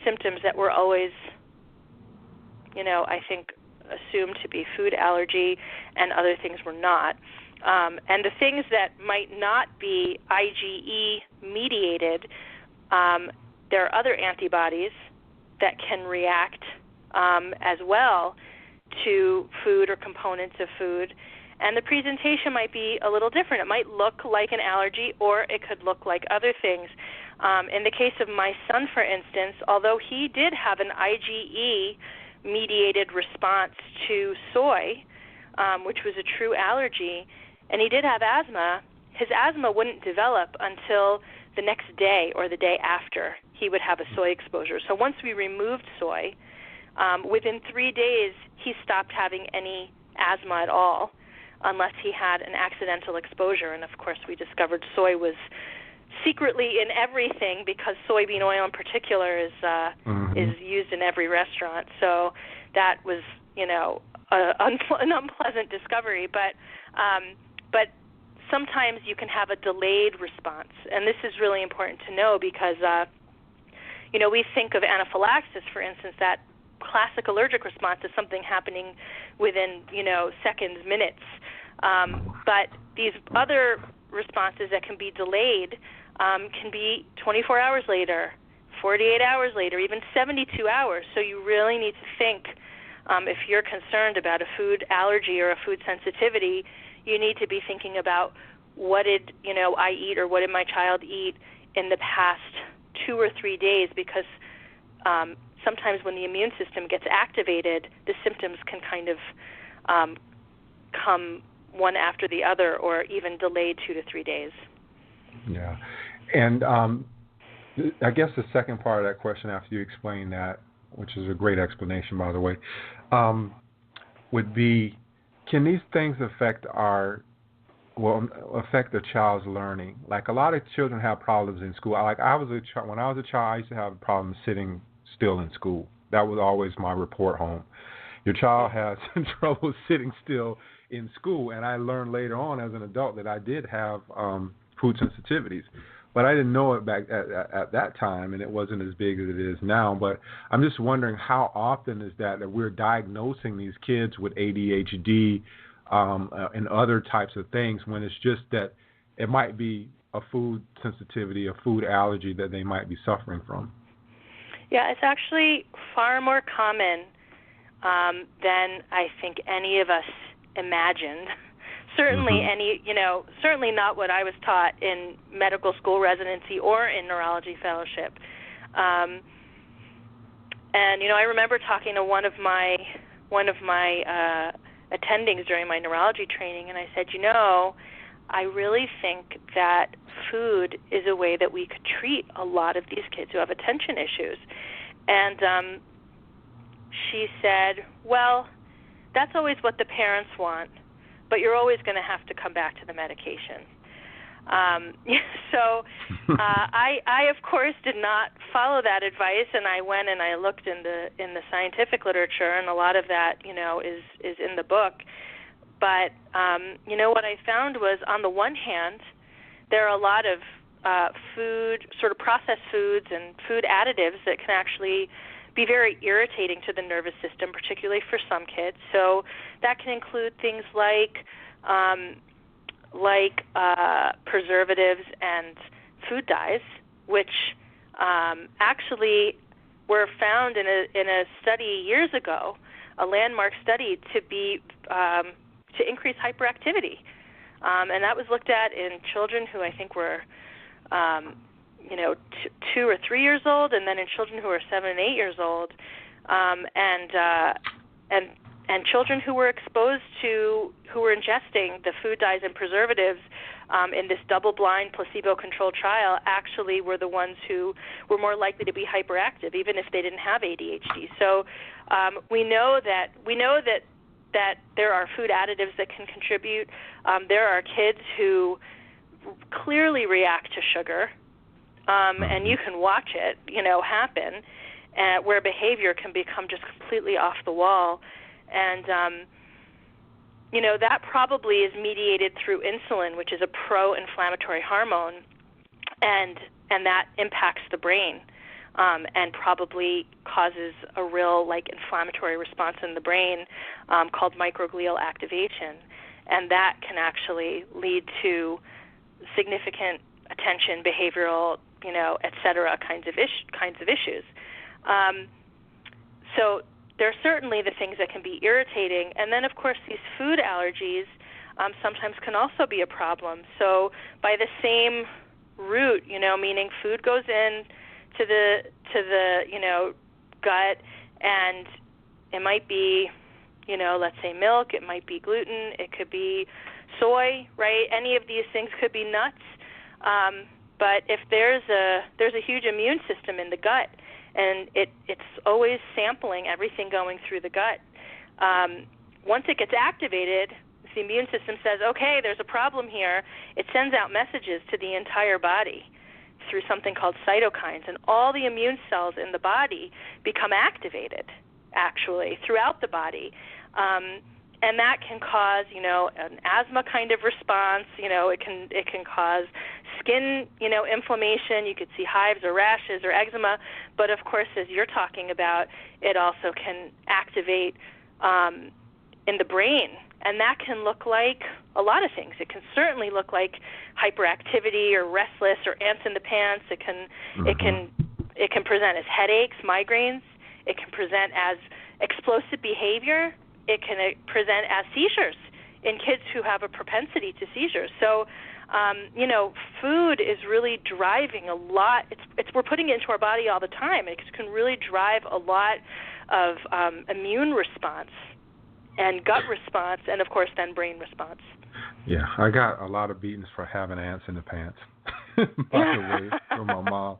symptoms that were always, I think, assumed to be food allergy, and other things were not. And the things that might not be IgE-mediated, there are other antibodies that can react as well to food or components of food. And the presentation might be a little different. It might look like an allergy, or it could look like other things. In the case of my son, for instance, although he did have an IgE-mediated response to soy, which was a true allergy, and he did have asthma, his asthma wouldn't develop until the next day or the day after he would have a soy exposure. So once we removed soy, within 3 days he stopped having any asthma at all, unless he had an accidental exposure. And of course we discovered soy was secretly in everything, because soybean oil in particular is used in every restaurant. So that was, an unpleasant discovery. But sometimes you can have a delayed response, and this is really important to know because, we think of anaphylaxis, for instance, that classic allergic response is something happening within, seconds, minutes. But these other responses that can be delayed can be 24 hours later, 48 hours later, even 72 hours. So you really need to think, if you're concerned about a food allergy or a food sensitivity, you need to be thinking about what did, I eat, or what did my child eat in the past 2 or 3 days, because sometimes when the immune system gets activated, the symptoms can kind of come one after the other, or even delayed 2 to 3 days. Yeah. And I guess the second part of that question, after you explain that, which is a great explanation, by the way, would be, can these things affect the child's learning? Like, a lot of children have problems in school. Like, when I was a child, I used to have problems sitting still in school. That was always my report home. Your child has trouble sitting still in school, and I learned later on as an adult that I did have food sensitivities. but I didn't know it back at that time, and it wasn't as big as it is now. But I'm just wondering how often is that we're diagnosing these kids with ADHD and other types of things when it's just that it might be a food sensitivity, a food allergy that they might be suffering from. Yeah, it's actually far more common than I think any of us imagined. Certainly certainly not what I was taught in medical school residency or in neurology fellowship. And I remember talking to one of my attendings during my neurology training, and I said, I really think that food is a way that we could treat a lot of these kids who have attention issues. And she said, well, that's always what the parents want, but you're always going to have to come back to the medication. So I, of course, did not follow that advice, and I went and I looked in the scientific literature, and a lot of that, is in the book. But, what I found was, on the one hand, there are a lot of food, sort of processed foods and food additives that can actually be very irritating to the nervous system, particularly for some kids. So that can include things like preservatives and food dyes, which actually were found in a study years ago, a landmark study, to increase hyperactivity, and that was looked at in children who I think were 2 or 3 years old, and then in children who were 7 and 8 years old, and children who were exposed to, who were ingesting the food dyes and preservatives in this double-blind placebo-controlled trial actually were the ones who were more likely to be hyperactive, even if they didn't have ADHD. So we know that there are food additives that can contribute. There are kids who clearly react to sugar, and you can watch it, happen, where behavior can become just completely off the wall. And, that probably is mediated through insulin, which is a pro-inflammatory hormone, and that impacts the brain, and probably causes a real, inflammatory response in the brain called microglial activation. And that can actually lead to significant attention, behavioral, et cetera, kinds of issues. So there are certainly the things that can be irritating. And then, of course, these food allergies sometimes can also be a problem. So by the same route, meaning food goes in to the gut, and it might be, let's say milk, it might be gluten, it could be soy, right? Any of these things could be nuts. But if there's a huge immune system in the gut, and it's always sampling everything going through the gut. Once it gets activated, the immune system says, okay, there's a problem here. It sends out messages to the entire body through something called cytokines, and all the immune cells in the body become activated, actually, throughout the body. And that can cause, an asthma kind of response. It can cause skin, inflammation. You could see hives or rashes or eczema. But of course, as you're talking about, it also can activate in the brain, and that can look like a lot of things. It can certainly look like hyperactivity or restless or ants in the pants. It can present as headaches, migraines. It can present as explosive behavior. It can present as seizures in kids who have a propensity to seizures. So, food is really driving a lot. We're putting it into our body all the time. It can really drive a lot of immune response and gut response, and of course then brain response. Yeah, I got a lot of beatings for having ants in the pants, by the way, from my mom.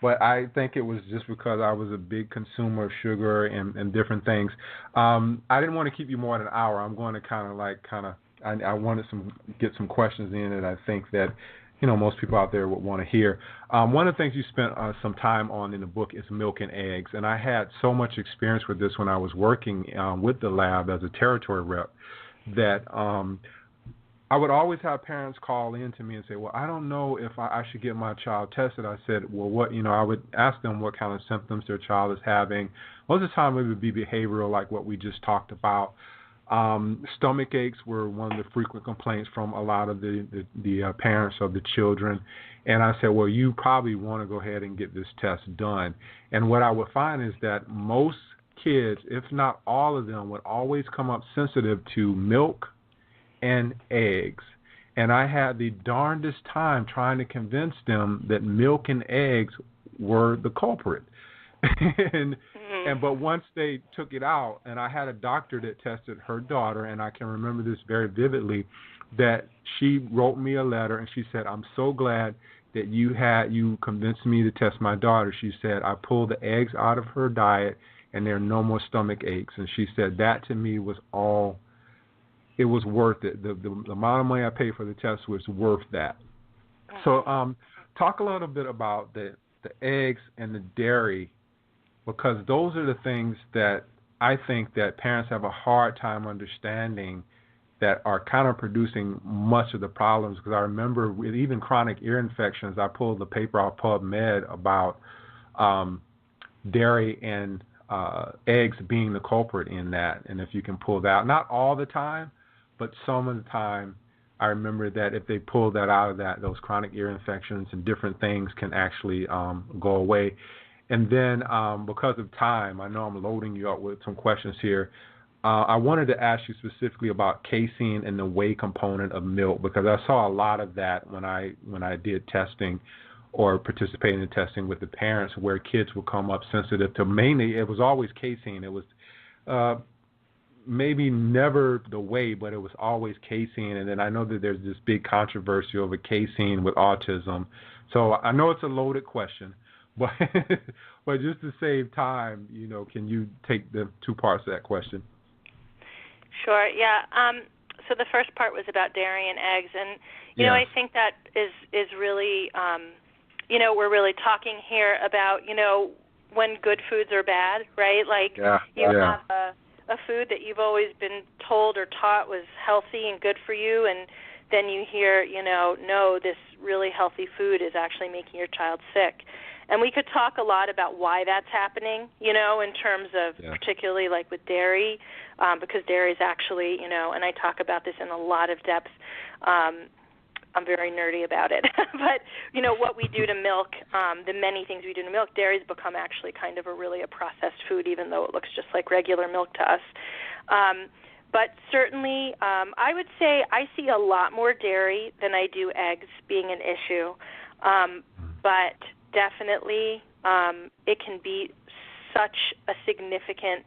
But I think it was just because I was a big consumer of sugar and different things. I didn't want to keep you more than an hour. I'm going to I wanted get some questions in that I think that, most people out there would want to hear. One of the things you spent some time on in the book is milk and eggs. And I had so much experience with this when I was working with the lab as a territory rep that I would always have parents call in to me and say, well, I don't know if I should get my child tested. I said, well, what, I would ask them what kind of symptoms their child is having. Most of the time it would be behavioral, like what we just talked about. Stomach aches were one of the frequent complaints from a lot of the parents of the children. And I said, well, you probably want to go ahead and get this test done. And what I would find is that most kids, if not all of them, would always come up sensitive to milk and eggs. And I had the darndest time trying to convince them that milk and eggs were the culprit. But once they took it out, and I had a doctor that tested her daughter, and I can remember this very vividly, that she wrote me a letter and she said, I'm so glad that you convinced me to test my daughter. She said, I pulled the eggs out of her diet and there are no more stomach aches. And she said that to me was all, it was worth it. The amount of money I paid for the test was worth that. So talk a little bit about the eggs and the dairy, because those are the things that I think that parents have a hard time understanding that are kind of producing much of the problems. Because I remember with even chronic ear infections, I pulled the paper off PubMed about dairy and eggs being the culprit in that. And if you can pull that out, not all the time, but some of the time, I remember that if they pull that out of that, those chronic ear infections and different things can actually go away. And then because of time, I know I'm loading you up with some questions here. I wanted to ask you specifically about casein and the whey component of milk, because I saw a lot of that when I did testing or participating in testing with the parents, where kids would come up sensitive to, mainly it was always casein. It was maybe never the whey, but it was always casein. And then I know that there's this big controversy over casein with autism. So I know it's a loaded question, but but just to save time, can you take the two parts of that question? Sure, yeah. So the first part was about dairy and eggs, and I think that is really, we're really talking here about, when good foods are bad, right? Like you have a food that you've always been told or taught was healthy and good for you, and then you hear, no, this really healthy food is actually making your child sick. And we could talk a lot about why that's happening, in terms of particularly like with dairy, because dairy is actually, and I talk about this in a lot of depth. I'm very nerdy about it. But, what we do to milk, the many things we do to milk, dairy's become actually kind of a processed food, even though it looks just like regular milk to us. But certainly, I would say I see a lot more dairy than I do eggs being an issue. But definitely, it can be such a significant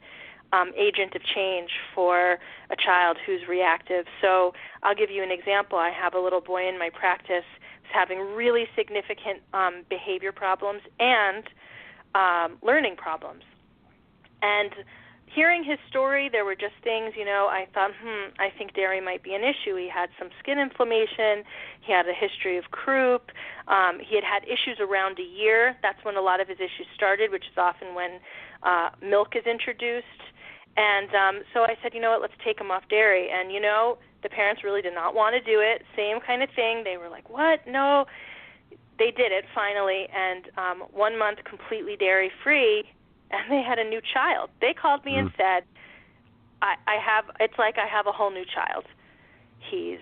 agent of change for a child who's reactive. So I'll give you an example. I have a little boy in my practice who's having really significant behavior problems and learning problems. And hearing his story, there were just things, I thought, I think dairy might be an issue. He had some skin inflammation. He had a history of croup. He had issues around a year. That's when a lot of his issues started, which is often when milk is introduced. And so I said, let's take him off dairy. And, the parents really did not want to do it. Same kind of thing. They were like, what? No. They did it finally. And 1 month completely dairy-free, and they had a new child. They called me and said, it's like I have a whole new child. He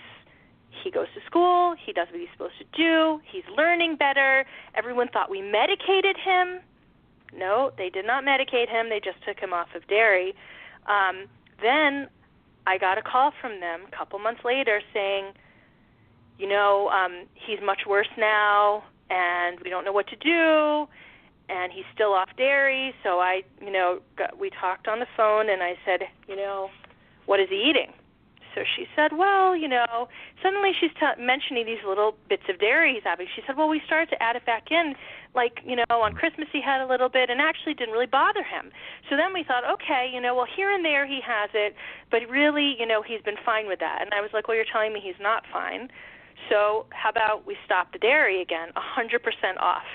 goes to school. He does what he's supposed to do. He's learning better. Everyone thought we medicated him. No, they did not medicate him. They just took him off of dairy. Then I got a call from them a couple months later saying, he's much worse now, and we don't know what to do, and he's still off dairy. So we talked on the phone, and I said, what is he eating? So she said, well, suddenly she's mentioning these little bits of dairy he's having. She said, well, we started to add it back in. Like, on Christmas he had a little bit and actually didn't really bother him. So then we thought, okay, well, here and there he has it, but really, he's been fine with that. And I was like, well, you're telling me he's not fine. So how about we stop the dairy again, 100% off?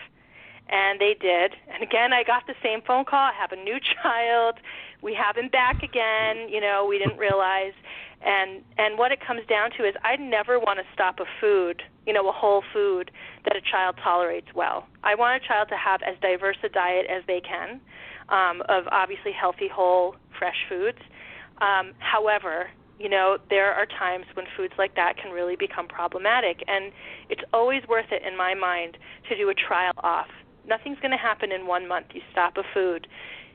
And they did. And again, I got the same phone call. I have a new child. We have him back again. We didn't realize. And what it comes down to is I never want to stop a food, a whole food that a child tolerates well. I want a child to have as diverse a diet as they can, of obviously healthy, whole, fresh foods. However, there are times when foods like that can really become problematic, and it's always worth it in my mind to do a trial off. Nothing's going to happen in 1 month. You stop a food,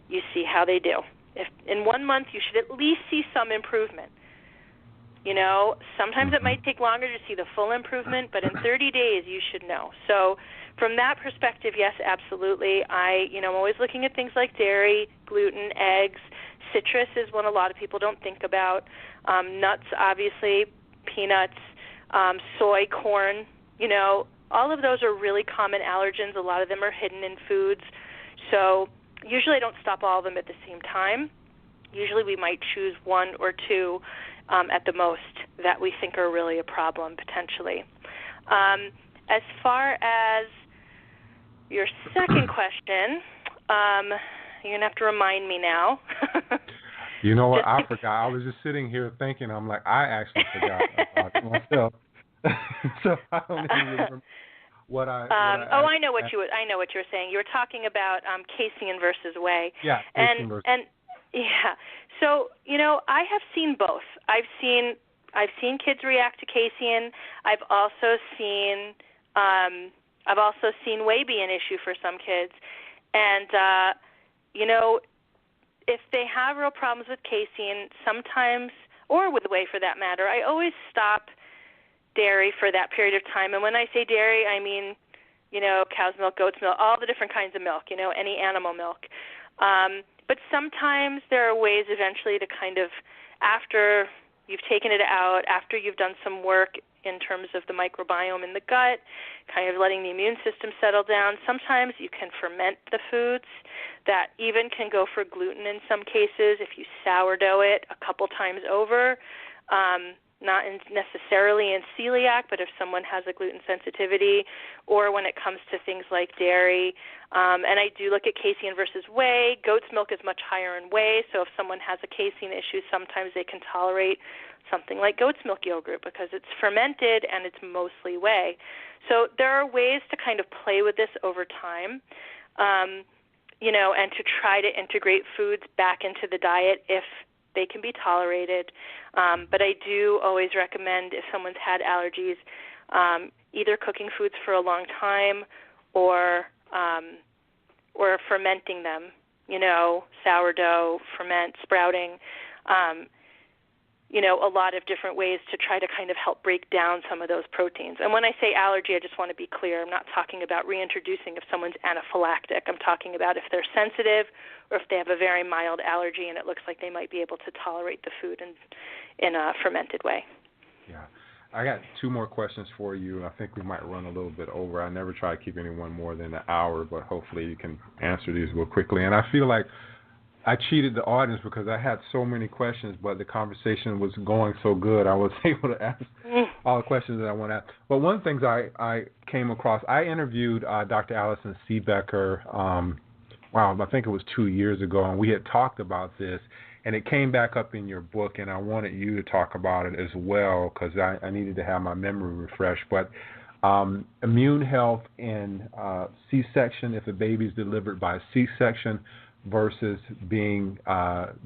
you see how they do. If in 1 month you should at least see some improvement. Sometimes it might take longer to see the full improvement, but in 30 days you should know. So from that perspective, yes, absolutely. I'm always looking at things like dairy, gluten, eggs. Citrus is one a lot of people don't think about. Nuts, obviously, peanuts, soy, corn, all of those are really common allergens. A lot of them are hidden in foods. So usually I don't stop all of them at the same time. Usually we might choose one or two at the most that we think are really a problem potentially. As far as your second question, you're going to have to remind me now. You know what? I forgot. I was just sitting here thinking, I'm like, I actually forgot about it myself. So I don't even remember what I know what you're saying. You were talking about casein versus whey. Yeah, casein versus. And yeah. So, I have seen both. I've seen kids react to casein. I've also seen whey be an issue for some kids. And if they have real problems with casein, sometimes, or with whey for that matter, I always stop dairy for that period of time. And when I say dairy, I mean, cow's milk, goat's milk, all the different kinds of milk, any animal milk. But sometimes there are ways eventually to kind of, after you've taken it out, after you've done some work in terms of the microbiome in the gut, kind of letting the immune system settle down, sometimes you can ferment the foods. That even can go for gluten in some cases if you sourdough it a couple times over. Not necessarily in celiac, but if someone has a gluten sensitivity, or when it comes to things like dairy. And I do look at casein versus whey. Goat's milk is much higher in whey, so if someone has a casein issue, sometimes they can tolerate something like goat's milk yogurt because it's fermented and it's mostly whey. So there are ways to kind of play with this over time, and to try to integrate foods back into the diet if they can be tolerated. But I do always recommend, if someone's had allergies, either cooking foods for a long time or fermenting them, sourdough, ferment, sprouting, a lot of different ways to try to kind of help break down some of those proteins. And when I say allergy, I just want to be clear. I'm not talking about reintroducing if someone's anaphylactic. I'm talking about if they're sensitive or if they have a very mild allergy and it looks like they might be able to tolerate the food in a fermented way. Yeah. I got two more questions for you. I think we might run a little bit over. I never try to keep anyone more than an hour, but hopefully you can answer these real quickly. And I feel like I cheated the audience because I had so many questions, but the conversation was going so good, I was able to ask all the questions that I want to ask. But one of the things I came across, I interviewed Dr. Allison Seebecker, I think it was 2 years ago, and we had talked about this, and it came back up in your book, and I wanted you to talk about it as well because I needed to have my memory refreshed. But immune health in C-section, if a baby is delivered by C-section, versus being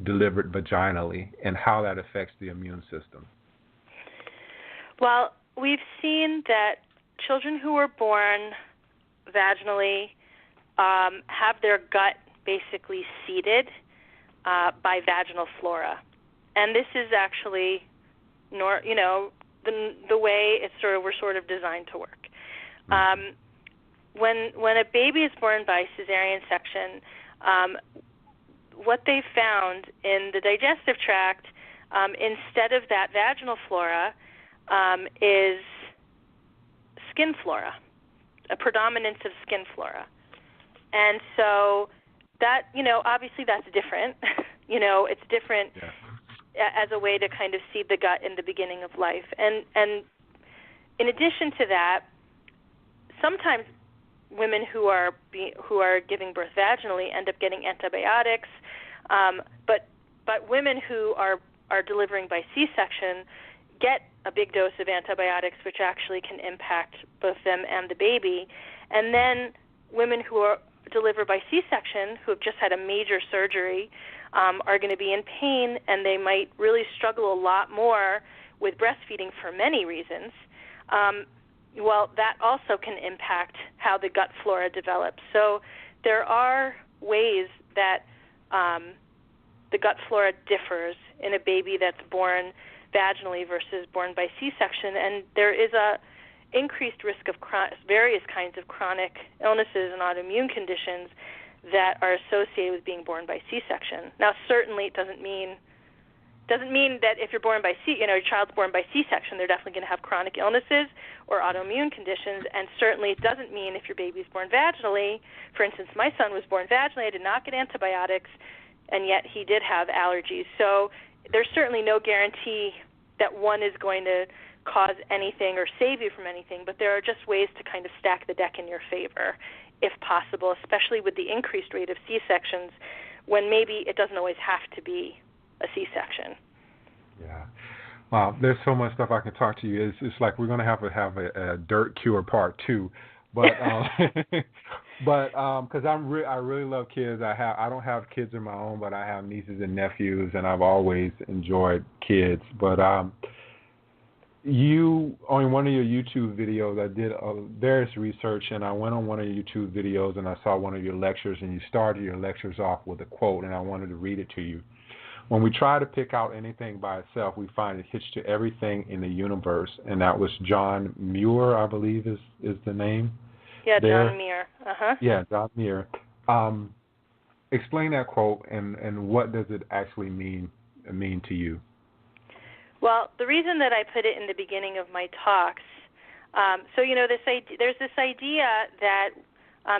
delivered vaginally, and how that affects the immune system. Well, we've seen that children who are born vaginally have their gut basically seeded by vaginal flora. And this is actually, the way we're sort of designed to work. When a baby is born by cesarean section, what they found in the digestive tract, instead of that vaginal flora, is skin flora, a predominance of skin flora. And so that, obviously that's different. It's different as a way to kind of seed the gut in the beginning of life. And in addition to that, sometimes women who are giving birth vaginally end up getting antibiotics, but women who are are delivering by C-section get a big dose of antibiotics, which actually can impact both them and the baby. And then women who are delivered by C-section, who have just had a major surgery, are going to be in pain, and they might really struggle a lot more with breastfeeding for many reasons. Well, that also can impact how the gut flora develops. So there are ways that the gut flora differs in a baby that's born vaginally versus born by C-section, and there is a increased risk of various kinds of chronic illnesses and autoimmune conditions that are associated with being born by C-section. Now, certainly it doesn't mean that if you're born by your child's born by C-section, they're definitely going to have chronic illnesses or autoimmune conditions, and certainly it doesn't mean if your baby's born vaginally. For instance, my son was born vaginally. I did not get antibiotics, and yet he did have allergies. So there's certainly no guarantee that one is going to cause anything or save you from anything, but there are just ways to kind of stack the deck in your favor, if possible, especially with the increased rate of C-sections, when maybe it doesn't always have to be a C-section. Yeah. Wow, there's so much stuff I can talk to you. It's like we're going to have a dirt cure part 2, but because I really love kids. I don't have kids of my own, but I have nieces and nephews, and I've always enjoyed kids. But you, on one of your YouTube videos, I did various research, and I went on one of your YouTube videos, and I saw one of your lectures, and you started your lectures off with a quote, and I wanted to read it to you. When we try to pick out anything by itself, we find it hitched to everything in the universe, and that was John Muir, I believe is the name. Yeah, there. John Muir. Uh-huh. Yeah, John Muir. Explain that quote, and what does it actually mean to you? Well, the reason that I put it in the beginning of my talks, there's this idea that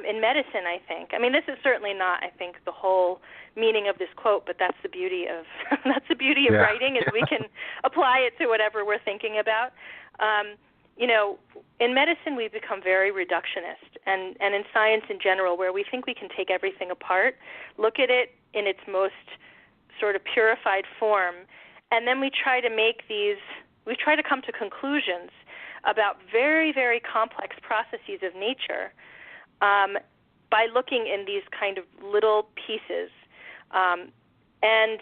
in medicine, I think, this is certainly not, I think, the whole meaning of this quote, but that's the beauty of Yeah. writing, is we can apply it to whatever we're thinking about. In medicine, we've become very reductionist, and in science in general, where we think we can take everything apart, look at it in its most sort of purified form, and then we try to come to conclusions about very, very complex processes of nature by looking in these kind of little pieces. And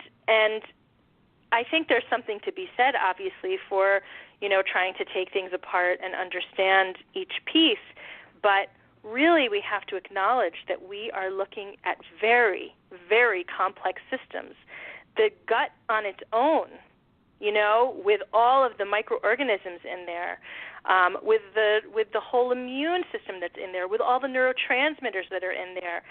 I think there's something to be said, obviously, for trying to take things apart and understand each piece, but really we have to acknowledge that we are looking at very, very complex systems. The gut on its own, with all of the microorganisms in there, with the whole immune system that's in there, with all the neurotransmitters that are in there,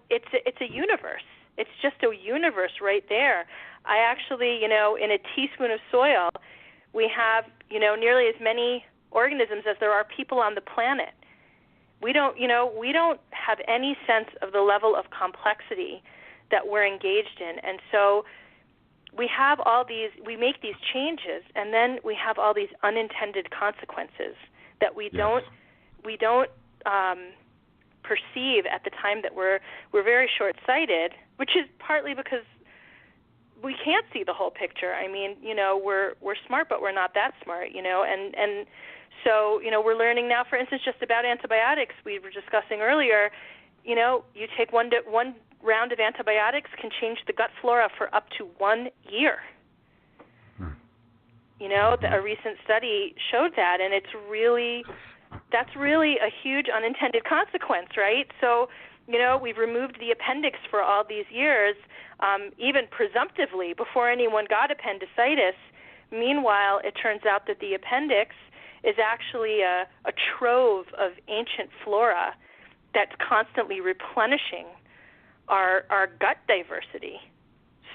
it's a universe. It's just a universe right there. I actually, in a teaspoon of soil, we have, nearly as many organisms as there are people on the planet. We don't have any sense of the level of complexity that we're engaged in. And so we make these changes, and then we have all these unintended consequences that we don't perceive at the time, that we're very short-sighted, which is partly because we can't see the whole picture. We're smart, but we're not that smart, and so, we're learning now, for instance, just about antibiotics we were discussing earlier. You take one round of antibiotics can change the gut flora for up to 1 year. A recent study showed that, and that's really a huge unintended consequence, right? So, we've removed the appendix for all these years, even presumptively, before anyone got appendicitis. Meanwhile, it turns out that the appendix is actually a trove of ancient flora that's constantly replenishing our gut diversity.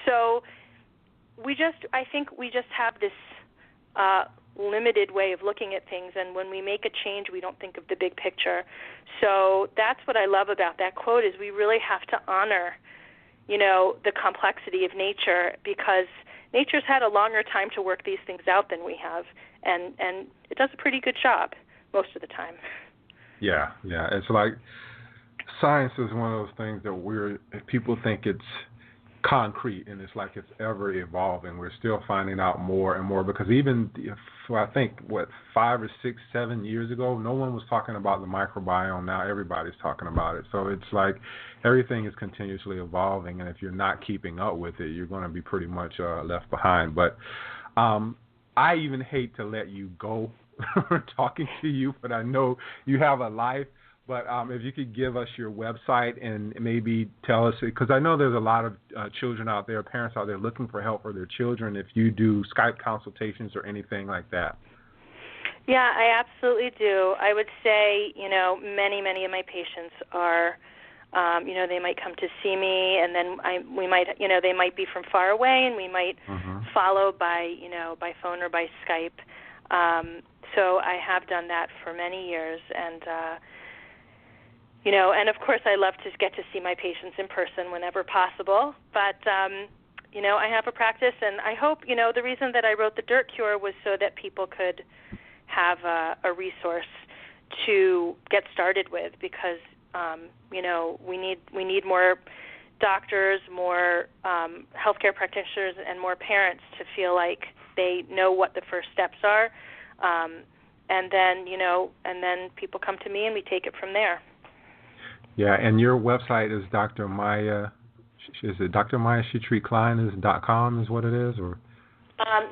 So I think we just have this limited way of looking at things, and when we make a change, we don't think of the big picture. So that's what I love about that quote, is we really have to honor, the complexity of nature, because nature's had a longer time to work these things out than we have, and it does a pretty good job most of the time. Yeah. It's like science is one of those things that people think it's concrete, and it's like it's ever evolving. We're still finding out more and more, because even I think 5 or 6, 7 years ago, no one was talking about the microbiome. Now everybody's talking about it. So it's like everything is continuously evolving, and if you're not keeping up with it, you're going to be pretty much left behind. But I even hate to let you go talking to you, but I know you have a life. But if you could give us your website and maybe tell us, because I know there's a lot of children out there, parents out there looking for help for their children, if you do Skype consultations or anything like that. Yeah, I absolutely do. I would say, many of my patients are, they might come to see me, and then we might, they might be from far away, and we might follow by phone or by Skype. So I have done that for many years, and and of course I love to get to see my patients in person whenever possible. But, I have a practice, and I hope, the reason that I wrote The Dirt Cure was so that people could have a resource to get started with, because, we need more doctors, more healthcare practitioners, and more parents to feel like they know what the first steps are. And then people come to me, and we take it from there. Yeah, and your website is Dr. Maya. Is it Dr. Maya Shetreat-Klein .com is what it is, or?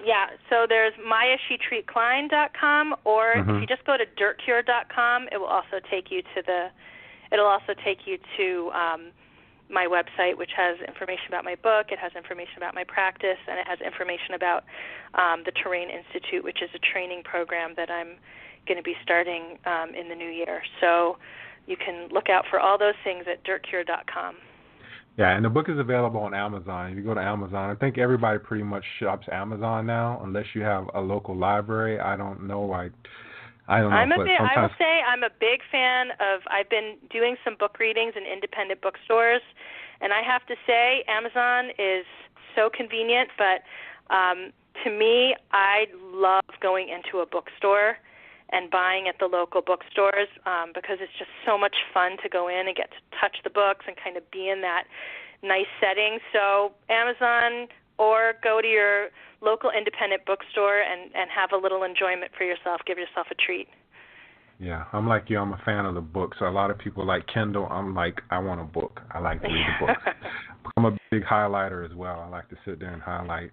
Yeah. So there's MayaShetreat-Klein.com, or if you just go to dirtcure.com, it will also take you to my website, which has information about my book. It has information about my practice, and it has information about the Therein Institute, which is a training program that I'm going to be starting in the new year. So you can look out for all those things at dirtcure.com. Yeah, and the book is available on Amazon. If you go to Amazon, I think everybody pretty much shops Amazon now, unless you have a local library. I don't know. I don't know. I will say I'm a big fan of. I've been doing some book readings in independent bookstores, and I have to say Amazon is so convenient. But to me, I love going into a bookstore and buying at the local bookstores because it's just so much fun to go in and get to touch the books and kind of be in that nice setting. So Amazon, or go to your local independent bookstore and have a little enjoyment for yourself. Give yourself a treat. Yeah, I'm like you. I'm a fan of the books. So a lot of people like Kindle. I'm like, I want a book. I like to read the books. I'm a big highlighter as well. I like to sit there and highlight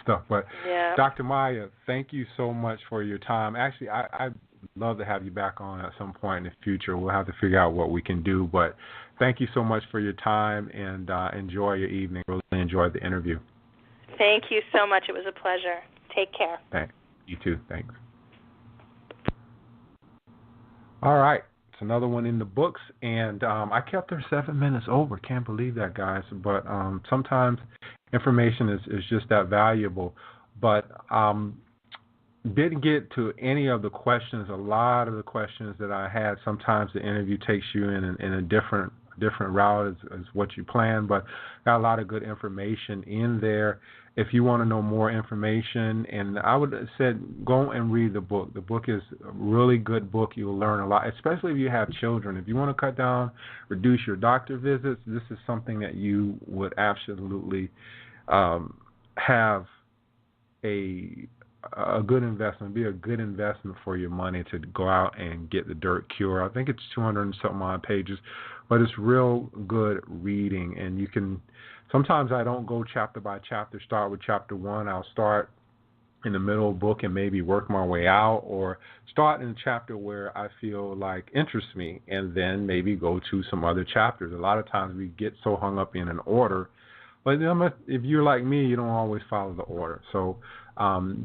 stuff. But yeah. Dr. Maya, thank you so much for your time. Actually, I'd love to have you back on at some point in the future. We'll have to figure out what we can do. But thank you so much for your time, and enjoy your evening. Really enjoyed the interview. Thank you so much. It was a pleasure. Take care. Thanks. You too. Thanks. All right. It's another one in the books, and I kept her 7 minutes over. Can't believe that, guys. But sometimes information is just that valuable. But didn't get to any of the questions. A lot of the questions that I had, sometimes the interview takes you in a different route as what you plan, but got a lot of good information in there. If you want to know more information, and I would have said go and read the book. The book is a really good book. You'll learn a lot, especially if you have children. If you want to cut down, reduce your doctor visits, this is something that you would absolutely have a good investment, be a good investment for your money to go out and get The Dirt Cure. I think it's 200 and something odd pages, but it's real good reading. And you can, sometimes I don't go chapter by chapter, start with chapter 1. I'll start in the middle of the book and maybe work my way out, or start in a chapter where I feel like interests me, and then maybe go to some other chapters. A lot of times we get so hung up in an order, but if you're like me, you don't always follow the order. So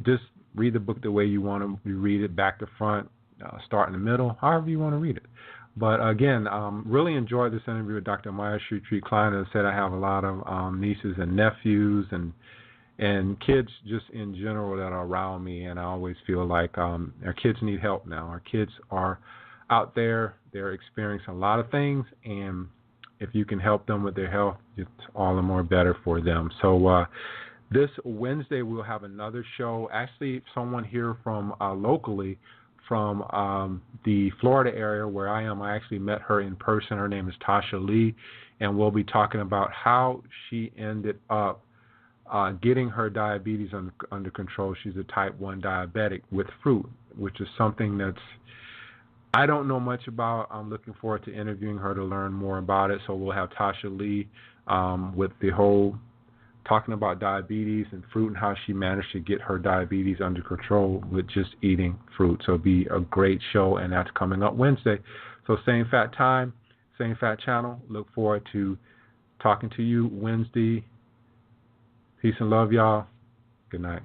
just read the book the way you want to read it, back to front, start in the middle, however you want to read it. But again, really enjoyed this interview with Dr. Maya Shetreat-Klein. As I said, I have a lot of nieces and nephews and kids just in general that are around me, and I always feel like our kids need help now. Our kids are out there, they're experiencing a lot of things, and if you can help them with their health, it's all the more better for them. So this Wednesday we'll have another show. Actually, someone here from locally from the Florida area where I am. I actually met her in person. Her name is Tasha Lee, and we'll be talking about how she ended up getting her diabetes under control. She's a type 1 diabetic with fruit, which is something that's I don't know much about. I'm looking forward to interviewing her to learn more about it. So we'll have Tasha Lee with the whole talking about diabetes and fruit and how she managed to get her diabetes under control with just eating fruit. So it'll be a great show, and that's coming up Wednesday. So same fat time, same fat channel. Look forward to talking to you Wednesday. Peace and love, y'all. Good night.